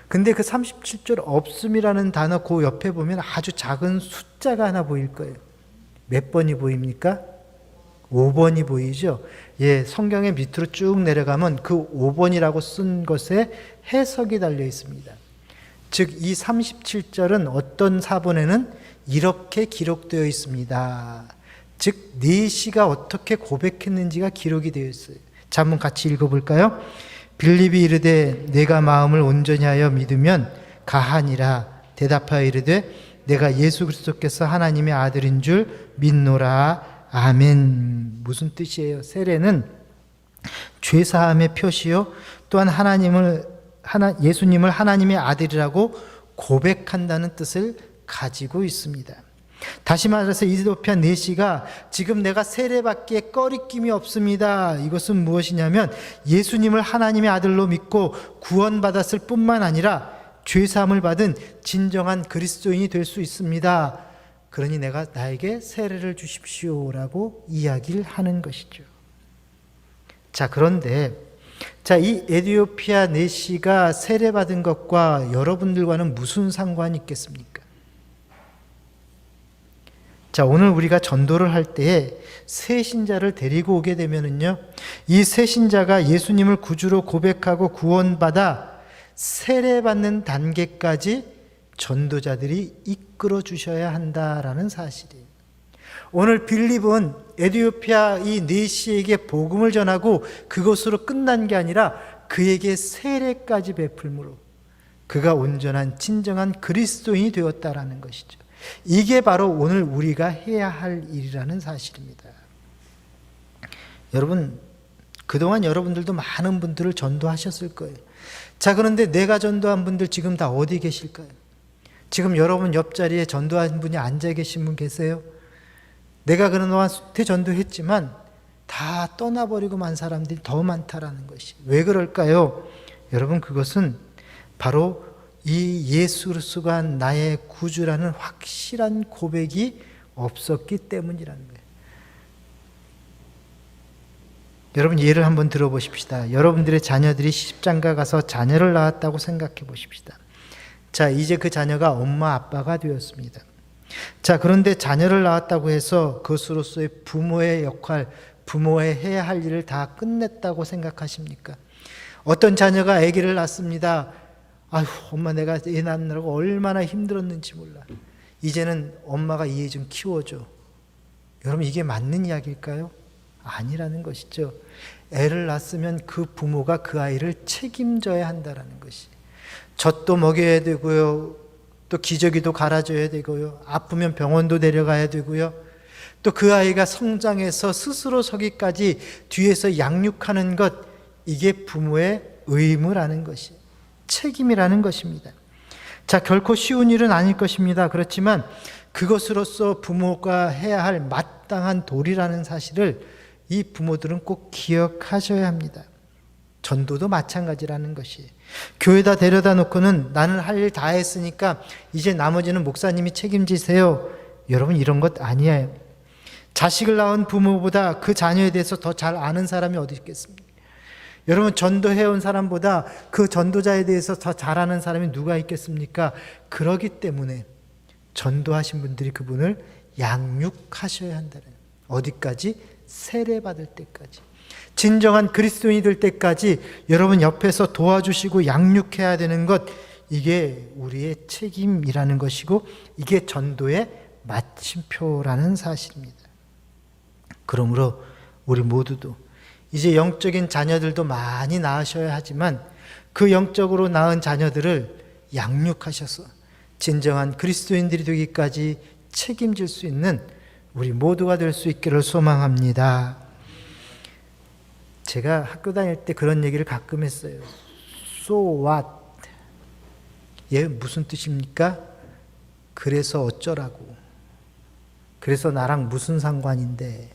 [SPEAKER 3] 근데 그 37절 없음이라는 단어 그 옆에 보면 아주 작은 숫자가 하나 보일 거예요. 몇 번이 보입니까? 5번이 보이죠? 예, 성경의 밑으로 쭉 내려가면 그 5번이라고 쓴 것에 해석이 달려 있습니다. 즉, 이 37절은 어떤 사본에는 이렇게 기록되어 있습니다. 즉, 내시가 어떻게 고백했는지가 기록이 되어 있어요. 자, 한번 같이 읽어볼까요? 빌립이 이르되 내가 마음을 온전히 하여 믿으면 가하니라. 대답하여 이르되 내가 예수 그리스도께서 하나님의 아들인 줄 믿노라. 아멘. 무슨 뜻이에요? 세례는 죄사함의 표시요, 또한 예수님을 하나님의 아들이라고 고백한다는 뜻을 가지고 있습니다. 다시 말해서 이디오피아 내시가 지금 내가 세례받기에 꺼리낌이 없습니다. 이것은 무엇이냐면 예수님을 하나님의 아들로 믿고 구원받았을 뿐만 아니라 죄사함을 받은 진정한 그리스도인이 될 수 있습니다. 그러니 나에게 세례를 주십시오라고 이야기를 하는 것이죠. 자, 그런데 이 에티오피아 내시가 세례받은 것과 여러분들과는 무슨 상관이 있겠습니까? 자, 오늘 우리가 전도를 할 때에 새 신자를 데리고 오게 되면은요, 이 새 신자가 예수님을 구주로 고백하고 구원받아 세례받는 단계까지 전도자들이 이끌어 주셔야 한다라는 사실이에요. 오늘 빌립은 에티오피아 이 내시에게 복음을 전하고 그것으로 끝난 게 아니라 그에게 세례까지 베풀므로 그가 온전한 진정한 그리스도인이 되었다라는 것이죠. 이게 바로 오늘 우리가 해야 할 일이라는 사실입니다. 여러분, 그동안 여러분들도 많은 분들을 전도하셨을 거예요. 자, 그런데 내가 전도한 분들 지금 다 어디 계실까요? 지금 여러분 옆자리에 전도한 분이 앉아 계신 분 계세요? 내가 그동안 수태 전도했지만 다 떠나버리고 만 사람들이 더 많다라는 것이 왜 그럴까요? 여러분, 그것은 바로 이 예수 그리스도가 나의 구주라는 확실한 고백이 없었기 때문이라는 거예요. 여러분, 예를 한번 들어보십시다. 여러분들의 자녀들이 시집장가 가서 자녀를 낳았다고 생각해 보십시다. 자, 이제 그 자녀가 엄마 아빠가 되었습니다. 자, 그런데 자녀를 낳았다고 해서 그것으로서의 부모의 역할, 부모의 해야 할 일을 다 끝냈다고 생각하십니까? 어떤 자녀가 아기를 낳습니다. 아휴, 엄마 내가 애 낳느라고 얼마나 힘들었는지 몰라. 이제는 엄마가 이 애 좀 키워줘. 여러분, 이게 맞는 이야기일까요? 아니라는 것이죠. 애를 낳았으면 그 부모가 그 아이를 책임져야 한다는 것이. 젖도 먹여야 되고요. 또 기저귀도 갈아줘야 되고요. 아프면 병원도 데려가야 되고요. 또 그 아이가 성장해서 스스로 서기까지 뒤에서 양육하는 것, 이게 부모의 의무라는 것이, 책임이라는 것입니다. 자, 결코 쉬운 일은 아닐 것입니다. 그렇지만 그것으로서 부모가 해야 할 마땅한 도리라는 사실을 이 부모들은 꼭 기억하셔야 합니다. 전도도 마찬가지라는 것이. 교회에다 데려다 놓고는 나는 할 일 다 했으니까 이제 나머지는 목사님이 책임지세요. 여러분, 이런 것 아니에요. 자식을 낳은 부모보다 그 자녀에 대해서 더 잘 아는 사람이 어디 있겠습니까? 여러분, 전도해온 사람보다 그 전도자에 대해서 더 잘 아는 사람이 누가 있겠습니까? 그러기 때문에 전도하신 분들이 그분을 양육하셔야 한다는, 어디까지? 세례받을 때까지, 진정한 그리스도인이 될 때까지 여러분 옆에서 도와주시고 양육해야 되는 것, 이게 우리의 책임이라는 것이고 이게 전도의 마침표라는 사실입니다. 그러므로 우리 모두도 이제 영적인 자녀들도 많이 낳으셔야 하지만 그 영적으로 낳은 자녀들을 양육하셔서 진정한 그리스도인들이 되기까지 책임질 수 있는 우리 모두가 될 수 있기를 소망합니다. 제가 학교 다닐 때 그런 얘기를 가끔 했어요. So what? 얘 무슨 뜻입니까? 그래서 어쩌라고. 그래서 나랑 무슨 상관인데.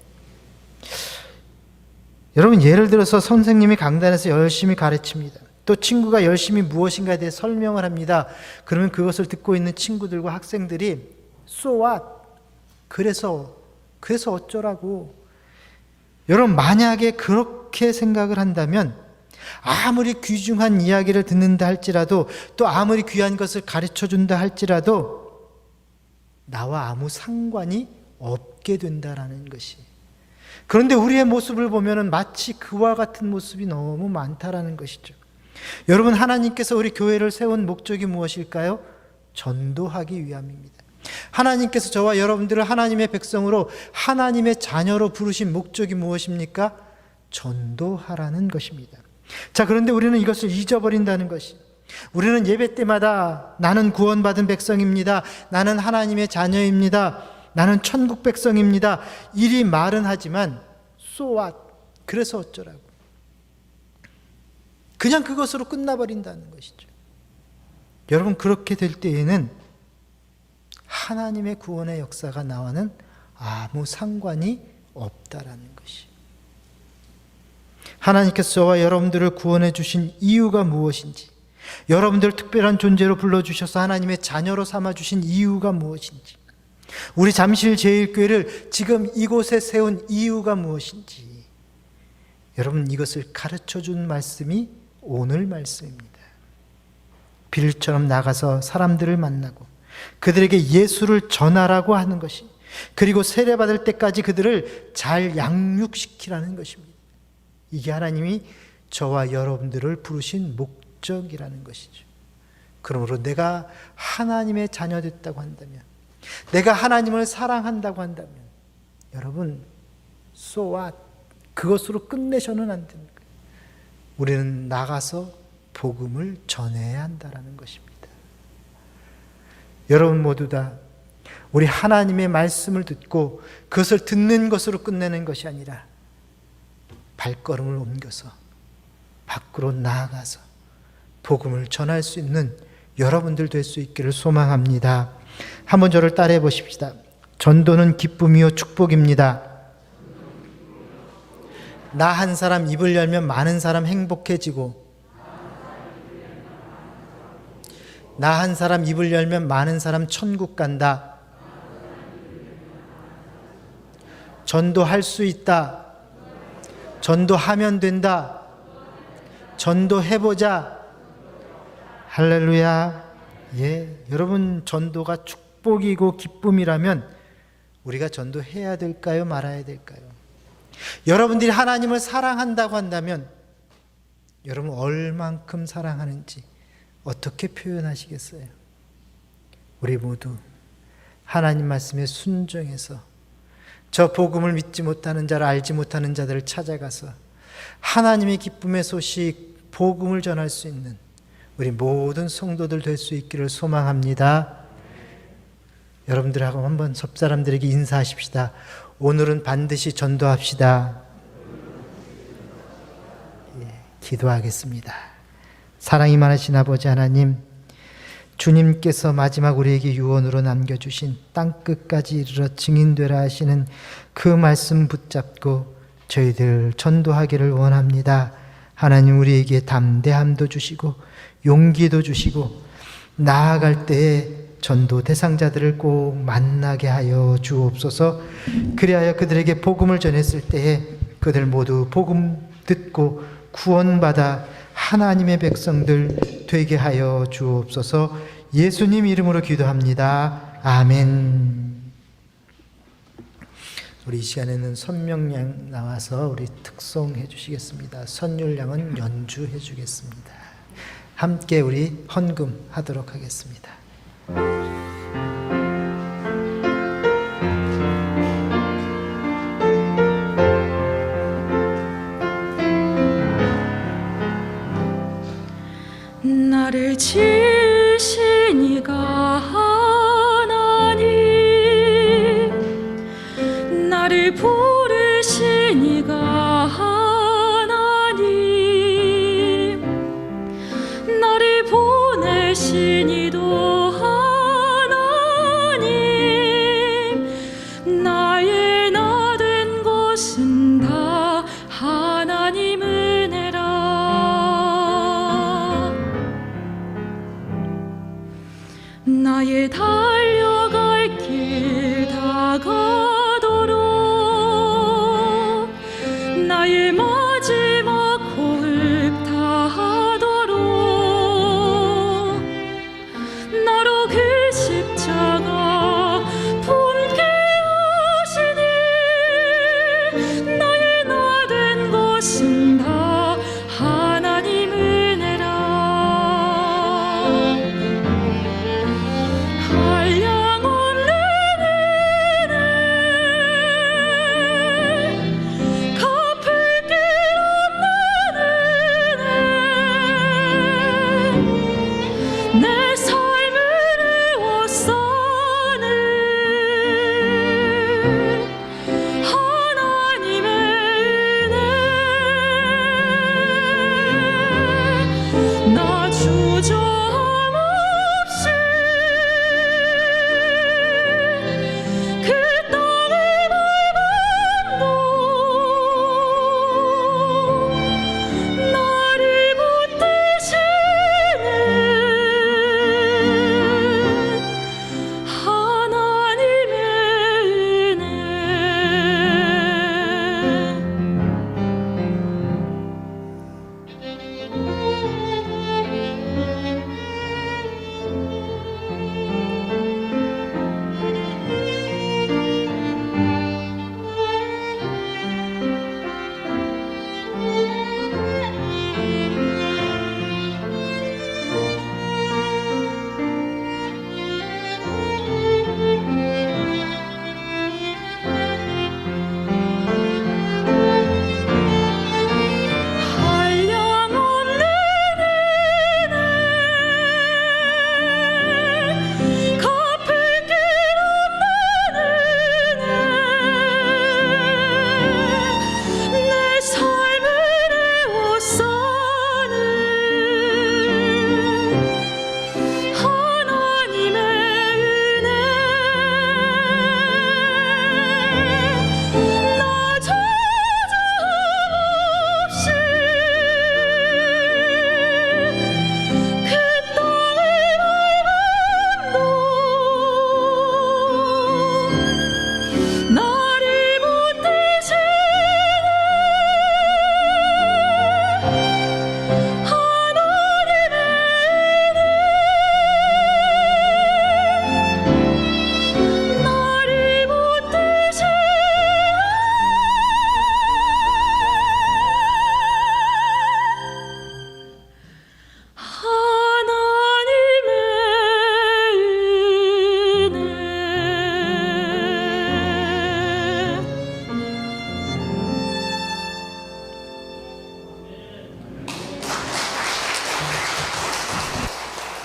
[SPEAKER 3] 여러분, 예를 들어서 선생님이 강단에서 열심히 가르칩니다. 또 친구가 열심히 무엇인가에 대해 설명을 합니다. 그러면 그것을 듣고 있는 친구들과 학생들이 So what? 그래서 어쩌라고. 여러분, 만약에 그렇게 생각을 한다면 아무리 귀중한 이야기를 듣는다 할지라도 또 아무리 귀한 것을 가르쳐준다 할지라도 나와 아무 상관이 없게 된다라는 것이. 그런데 우리의 모습을 보면 마치 그와 같은 모습이 너무 많다라는 것이죠. 여러분, 하나님께서 우리 교회를 세운 목적이 무엇일까요? 전도하기 위함입니다. 하나님께서 저와 여러분들을 하나님의 백성으로 하나님의 자녀로 부르신 목적이 무엇입니까? 전도하라는 것입니다. 자, 그런데 우리는 이것을 잊어버린다는 것이. 우리는 예배 때마다 나는 구원받은 백성입니다. 나는 하나님의 자녀입니다. 나는 천국 백성입니다. 이리 말은 하지만 so what? 그래서 어쩌라고. 그냥 그것으로 끝나버린다는 것이죠. 여러분, 그렇게 될 때에는 하나님의 구원의 역사가 나와는 아무 상관이 없다라는 것이. 하나님께서 저와 여러분들을 구원해 주신 이유가 무엇인지, 여러분들을 특별한 존재로 불러주셔서 하나님의 자녀로 삼아주신 이유가 무엇인지, 우리 잠실제일교회를 지금 이곳에 세운 이유가 무엇인지 여러분 이것을 가르쳐준 말씀이 오늘 말씀입니다. 빌처럼 나가서 사람들을 만나고 그들에게 예수를 전하라고 하는 것이, 그리고 세례받을 때까지 그들을 잘 양육시키라는 것입니다. 이게 하나님이 저와 여러분들을 부르신 목적이라는 것이죠. 그러므로 내가 하나님의 자녀 됐다고 한다면, 내가 하나님을 사랑한다고 한다면 여러분 so what? 그것으로 끝내셔는 안 됩니다. 우리는 나가서 복음을 전해야 한다는 것입니다. 여러분 모두 다 우리 하나님의 말씀을 듣고 그것을 듣는 것으로 끝내는 것이 아니라 발걸음을 옮겨서 밖으로 나아가서 복음을 전할 수 있는 여러분들 될 수 있기를 소망합니다. 한번 저를 따라해 보십시다. 전도는 기쁨이요 축복입니다. 나 한 사람 입을 열면 많은 사람 행복해지고, 나 한 사람 입을 열면 많은 사람 천국 간다. 전도할 수 있다. 전도하면 된다. 전도해보자. 할렐루야. 예, 여러분 전도가 축복이고 기쁨이라면 우리가 전도해야 될까요? 말아야 될까요? 여러분들이 하나님을 사랑한다고 한다면 여러분 얼만큼 사랑하는지 어떻게 표현하시겠어요? 우리 모두 하나님 말씀에 순종해서 저 복음을 믿지 못하는 자를, 알지 못하는 자들을 찾아가서 하나님의 기쁨의 소식, 복음을 전할 수 있는 우리 모든 성도들 될 수 있기를 소망합니다. 여러분들하고 한번 섭사람들에게 인사하십시다. 오늘은 반드시 전도합시다. 예, 기도하겠습니다. 사랑이 많으신 아버지 하나님, 주님께서 마지막 우리에게 유언으로 남겨주신 땅끝까지 이르러 증인되라 하시는 그 말씀 붙잡고 저희들 전도하기를 원합니다. 하나님, 우리에게 담대함도 주시고 용기도 주시고 나아갈 때에 전도 대상자들을 꼭 만나게 하여 주옵소서. 그리하여 그들에게 복음을 전했을 때에 그들 모두 복음 듣고 구원받아 하나님의 백성들 되게 하여 주옵소서. 예수님 이름으로 기도합니다. 아멘. 우리 이 시간에는 선명양 나와서 우리 특송해 주시겠습니다. 선율양은 연주해 주겠습니다. 함께 우리 헌금 하도록 하겠습니다.
[SPEAKER 5] 나를 지으신 이가 하나님, 나를 부르신 이가 하나님, 나를 보내신 이도 하나님, 나의 나 된 것은 다 하나님 은혜라. 나의 달려갈 길 다가도록, 나의 마지막 호흡 다하도록, 나로 그 십자가 품게 하시니, 나의 나 된 것은 다 하나님 은혜라. 한량 없는 은혜, 갚을 길 없는 은혜, 내 삶을 애워싸는 하나님의 은혜. 나 주저함 없이 그 땅을 밟아도 나를 붙드시는 하나님의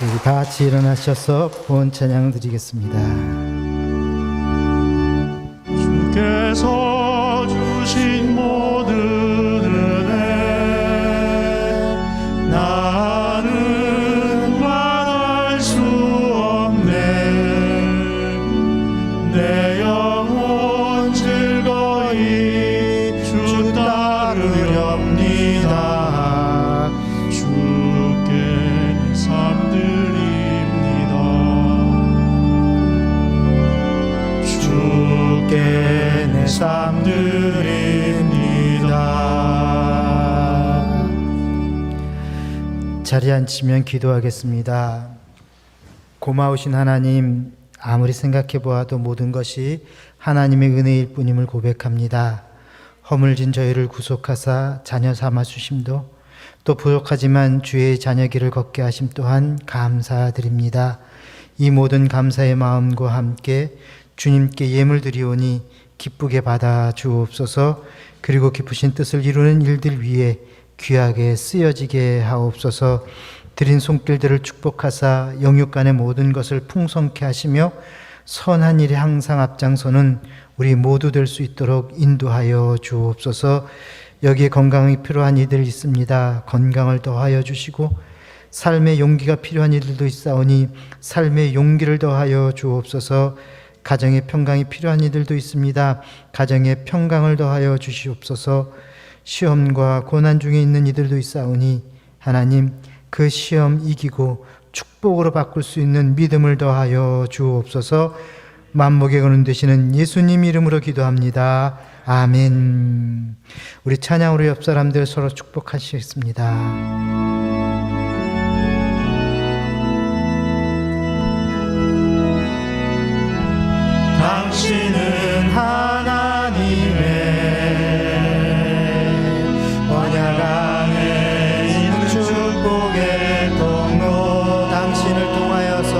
[SPEAKER 3] 우리 다 같이 일어나셔서 본 찬양 드리겠습니다.
[SPEAKER 2] 주께서 주신 모든 은혜 나는 말할 수 없네. 내 영혼 즐거이 주 따르렵니다. 주께 내 삶 드립니다. 주께 내 삶 드립니다.
[SPEAKER 3] 자리에 앉으면 기도하겠습니다. 고마우신 하나님, 아무리 생각해 보아도 모든 것이 하나님의 은혜일 뿐임을 고백합니다. 허물진 저희를 구속하사 자녀 삼아 주심도, 또 부족하지만 주의 자녀 길을 걷게 하심 또한 감사드립니다. 이 모든 감사의 마음과 함께 주님께 예물 드리오니 기쁘게 받아 주옵소서. 그리고 기쁘신 뜻을 이루는 일들 위에 귀하게 쓰여지게 하옵소서. 드린 손길들을 축복하사 영육간의 모든 것을 풍성케 하시며 선한 일에 항상 앞장서는 우리 모두 될 수 있도록 인도하여 주옵소서. 여기에 건강이 필요한 이들 있습니다. 건강을 더하여 주시고, 삶의 용기가 필요한 이들도 있사오니 삶의 용기를 더하여 주옵소서. 가정의 평강이 필요한 이들도 있습니다. 가정의 평강을 더하여 주시옵소서. 시험과 고난 중에 있는 이들도 있사오니 하나님, 그 시험 이기고 축복으로 바꿀 수 있는 믿음을 더하여 주옵소서. 만목의 근원 되시는 예수님 이름으로 기도합니다. 아멘. 우리 찬양으로 옆 사람들 서로 축복하시겠습니다.
[SPEAKER 2] 당신은 하나님의 언약 안에 있는 축복의 통로.
[SPEAKER 3] 당신을 통하여서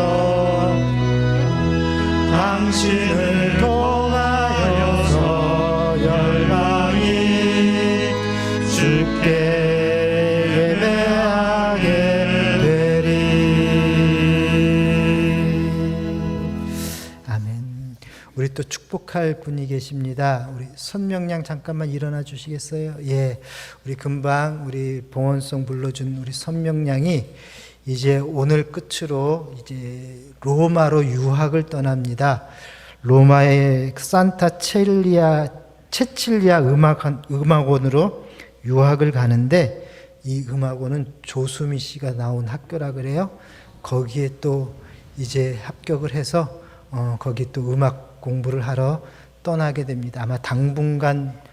[SPEAKER 2] 당신을 통하여서 열방이 주께 예배하게 되리.
[SPEAKER 3] 아멘. 우리 또 축복할 분이 계십니다. 우리 선명양 잠깐만 일어나 주시겠어요? 예, 우리 금방 우리 봉헌송 불러준 우리 선명양이 이제 오늘 끝으로 이제 로마로 유학을 떠납니다. 로마의 산타 체칠리아 음악원으로 유학을 가는데, 이 음악원은 조수미 씨가 나온 학교라 그래요. 거기에 또 이제 합격을 해서 거기 또 음악 공부를 하러 떠나게 됩니다. 아마 당분간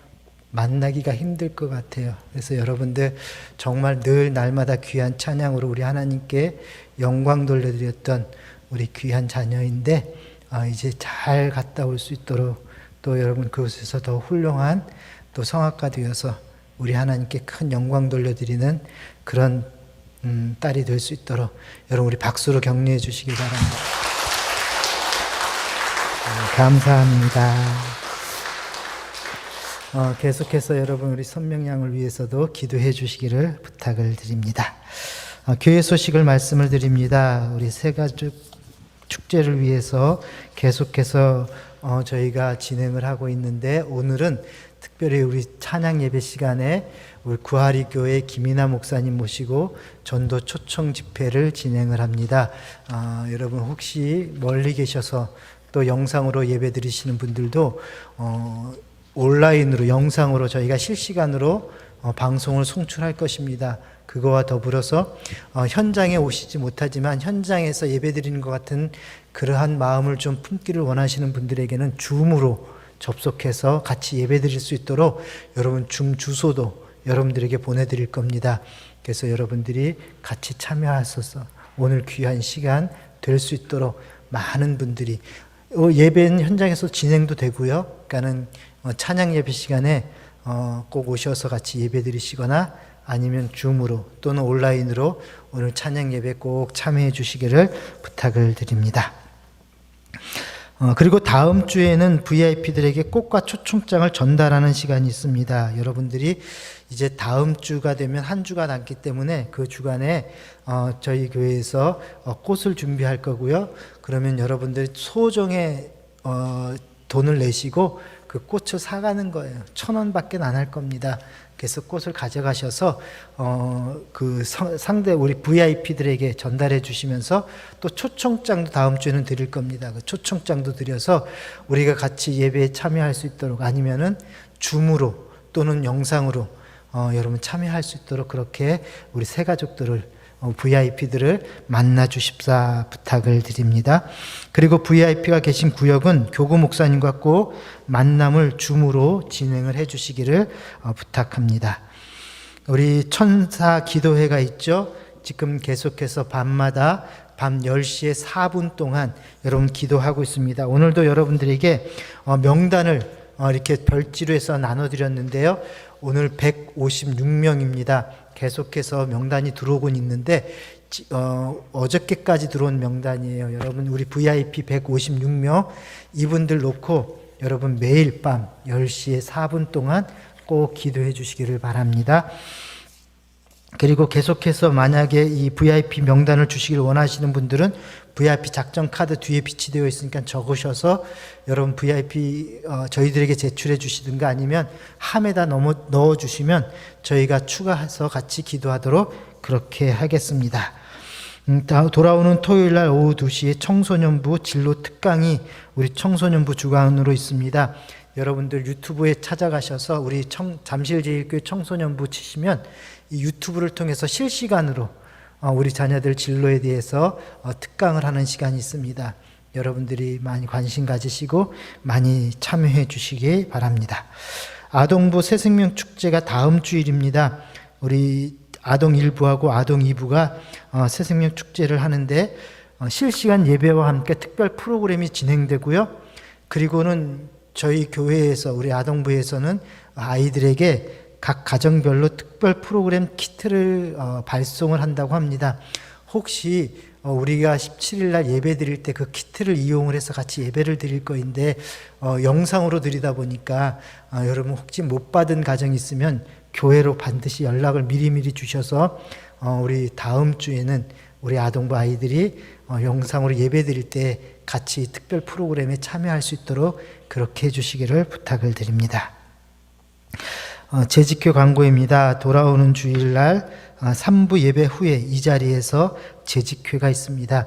[SPEAKER 3] 만나기가 힘들 것 같아요. 그래서 여러분들 정말 늘 날마다 귀한 찬양으로 우리 하나님께 영광 돌려드렸던 우리 귀한 자녀인데, 이제 잘 갔다 올 수 있도록, 또 여러분 그곳에서 더 훌륭한 또 성악가 되어서 우리 하나님께 큰 영광 돌려드리는 그런 딸이 될 수 있도록 여러분 우리 박수로 격려해 주시기 바랍니다. 감사합니다. 계속해서 여러분 우리 선명양을 위해서도 기도해 주시기를 부탁을 드립니다. 교회 소식을 말씀을 드립니다. 우리 새가족 축제를 위해서 계속해서 저희가 진행을 하고 있는데, 오늘은 특별히 우리 찬양 예배 시간에 우리 구하리 교회 김이나 목사님 모시고 전도 초청 집회를 진행을 합니다. 여러분 혹시 멀리 계셔서 또 영상으로 예배 드리시는 분들도 온라인으로 영상으로 저희가 실시간으로 방송을 송출할 것입니다. 그거와 더불어서 현장에 오시지 못하지만 현장에서 예배드리는 것 같은 그러한 마음을 좀 품기를 원하시는 분들에게는 줌으로 접속해서 같이 예배드릴 수 있도록 여러분 줌 주소도 여러분들에게 보내드릴 겁니다. 그래서 여러분들이 같이 참여하셔서 오늘 귀한 시간 될 수 있도록 많은 분들이, 예배는 현장에서 진행도 되고요. 그러니까는 찬양 예배 시간에 꼭 오셔서 같이 예배 드리시거나 아니면 줌으로 또는 온라인으로 오늘 찬양 예배 꼭 참여해 주시기를 부탁을 드립니다. 그리고 다음 주에는 VIP들에게 꽃과 초청장을 전달하는 시간이 있습니다. 여러분들이 이제 다음 주가 되면 한 주가 남기 때문에 그 주간에 저희 교회에서 꽃을 준비할 거고요. 그러면 여러분들이 소정의 돈을 내시고 그 꽃을 사가는 거예요. 1,000원밖에 안 할 겁니다. 그래서 꽃을 가져가셔서 그 상대 우리 VIP들에게 전달해 주시면서 또 초청장도 다음 주에는 드릴 겁니다. 그 초청장도 드려서 우리가 같이 예배에 참여할 수 있도록, 아니면은 줌으로 또는 영상으로 여러분 참여할 수 있도록 그렇게 우리 새 가족들을 VIP들을 만나 주십사 부탁을 드립니다. 그리고 VIP가 계신 구역은 교구 목사님과 꼭 만남을 줌으로 진행을 해 주시기를 부탁합니다. 우리 천사 기도회가 있죠. 지금 계속해서 밤마다 밤 10시에 4분 동안 여러분 기도하고 있습니다. 오늘도 여러분들에게 명단을 이렇게 별지로 해서 나눠드렸는데요. 오늘 156명입니다. 계속해서 명단이 들어오곤 있는데 어저께까지 들어온 명단이에요. 여러분 우리 VIP 156명 이분들 놓고 여러분 매일 밤 10시에 4분 동안 꼭 기도해 주시기를 바랍니다. 그리고 계속해서 만약에 이 VIP 명단을 주시길 원하시는 분들은 VIP 작전 카드 뒤에 비치되어 있으니까 적으셔서 여러분 VIP 저희들에게 제출해 주시든가 아니면 함에다 넣어 주시면 저희가 추가해서 같이 기도하도록 그렇게 하겠습니다. 돌아오는 토요일 날 오후 2시에 청소년부 진로 특강이 우리 청소년부 주관으로 있습니다. 여러분들 유튜브에 찾아가셔서 우리 잠실제일교회 청소년부 치시면 이 유튜브를 통해서 실시간으로 우리 자녀들 진로에 대해서 특강을 하는 시간이 있습니다. 여러분들이 많이 관심 가지시고 많이 참여해 주시기 바랍니다. 아동부 새생명 축제가 다음 주일입니다. 우리 아동 1부하고 아동 2부가 새생명 축제를 하는데 실시간 예배와 함께 특별 프로그램이 진행되고요. 그리고는 저희 교회에서 우리 아동부에서는 아이들에게 각 가정별로 특별 프로그램 키트를 발송을 한다고 합니다. 혹시 우리가 17일 날 예배 드릴 때 그 키트를 이용을 해서 같이 예배를 드릴 거인데 영상으로 드리다 보니까 여러분 혹시 못 받은 가정이 있으면 교회로 반드시 연락을 미리미리 주셔서 우리 다음 주에는 우리 아동부 아이들이 영상으로 예배 드릴 때 같이 특별 프로그램에 참여할 수 있도록 그렇게 해주시기를 부탁을 드립니다. 재직회 광고입니다. 돌아오는 주일날 3부 예배 후에 이 자리에서 재직회가 있습니다.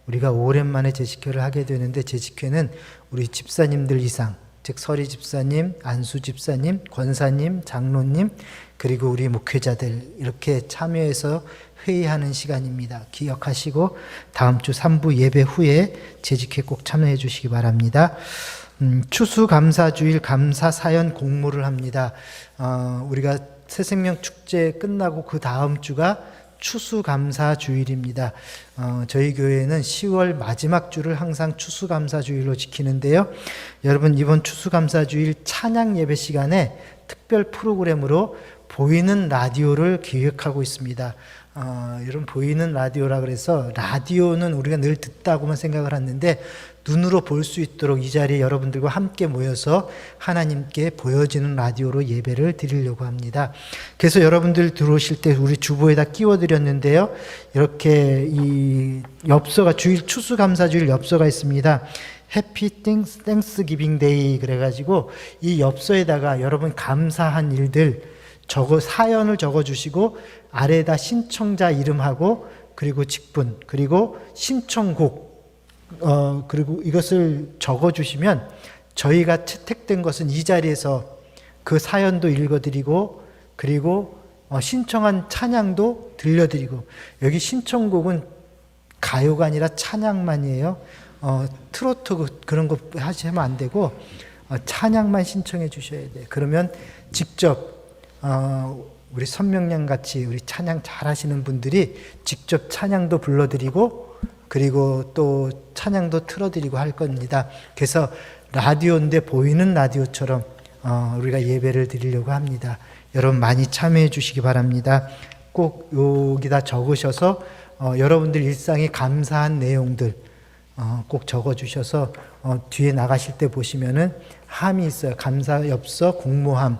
[SPEAKER 3] 우리가 오랜만에 재직회를 하게 되는데 재직회는 우리 집사님들 이상, 즉 서리 집사님, 안수 집사님, 권사님, 장로님, 그리고 우리 목회자들 이렇게 참여해서 회의하는 시간입니다. 기억하시고 다음 주 3부 예배 후에 재직회 꼭 참여해 주시기 바랍니다. 추수감사주일 감사사연 공모를 합니다. 우리가 새생명 축제 끝나고 그 다음 주가 추수감사주일입니다. 저희 교회는 10월 마지막 주를 항상 추수감사주일로 지키는데요. 여러분 이번 추수감사주일 찬양 예배 시간에 특별 프로그램으로 보이는 라디오를 기획하고 있습니다. 여러분 보이는 라디오라 그래서 라디오는 우리가 늘 듣다고만 생각을 하는데 눈으로 볼 수 있도록 이 자리에 여러분들과 함께 모여서 하나님께 보여지는 라디오로 예배를 드리려고 합니다. 그래서 여러분들 들어오실 때 우리 주보에다 끼워드렸는데요. 이렇게 이 엽서가 주일 추수감사주일 엽서가 있습니다. 해피 땡스기빙 데이 그래가지고 이 엽서에다가 여러분 감사한 일들 사연을 적어주시고 아래에다 신청자 이름하고 그리고 직분 그리고 신청곡 그리고 이것을 적어주시면 저희가 채택된 것은 이 자리에서 그 사연도 읽어드리고 그리고 신청한 찬양도 들려드리고 여기 신청곡은 가요가 아니라 찬양만이에요. 트로트 그런 거 하시면 안 되고 찬양만 신청해 주셔야 돼요. 그러면 직접 우리 선명양 같이 우리 찬양 잘하시는 분들이 직접 찬양도 불러드리고 그리고 또 찬양도 틀어드리고 할 겁니다. 그래서 라디오인데 보이는 라디오처럼 우리가 예배를 드리려고 합니다. 여러분 많이 참여해 주시기 바랍니다. 꼭 여기다 적으셔서 여러분들 일상에 감사한 내용들 꼭 적어주셔서 뒤에 나가실 때 보시면은 함이 있어요. 감사 엽서, 공모함.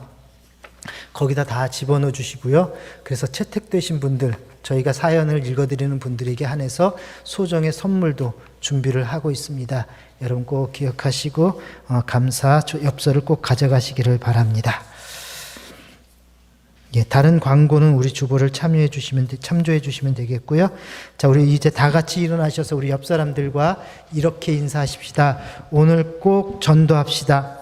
[SPEAKER 3] 거기다 다 집어넣어 주시고요. 그래서 채택되신 분들, 저희가 사연을 읽어드리는 분들에게 한해서 소정의 선물도 준비를 하고 있습니다. 여러분 꼭 기억하시고 감사 엽서를 꼭 가져가시기를 바랍니다. 예, 다른 광고는 우리 주보를 참조해 주시면 되겠고요. 자, 우리 이제 다 같이 일어나셔서 우리 옆 사람들과 이렇게 인사하십시다. 오늘 꼭 전도합시다.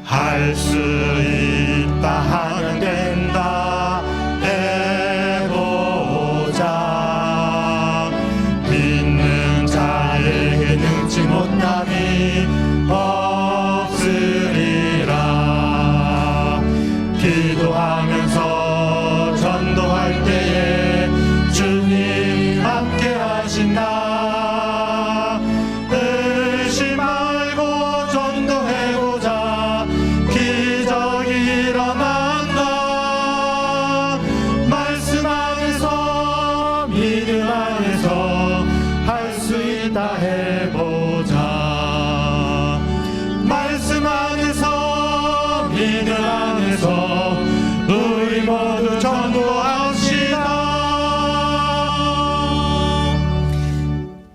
[SPEAKER 2] 할 수 있다 하면 된다 해보자. 믿는 자에게 능치 못함이 없으리라. 기도하면서 전도할 때에 주님 함께 하신다. 의심 말고 전도해보자. 기적이 일어난다. 말씀 안에서 믿음 안에서 할 수 있다 해보자. 말씀 안에서 믿음 안에서 우리 모두 전도합시다.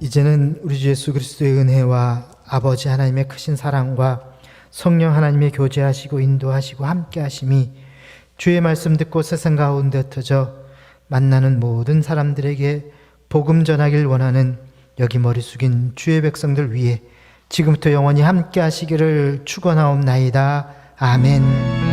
[SPEAKER 3] 이제는 우리 주 예수 그리스도의 은혜와 아버지 하나님의 크신 사랑과 성령 하나님의 교제하시고 인도하시고 함께하심이 주의 말씀 듣고 세상 가운데 흩어져 만나는 모든 사람들에게 복음 전하길 원하는 여기 머리 숙인 주의 백성들 위해 지금부터 영원히 함께하시기를 축원하옵나이다. 아멘.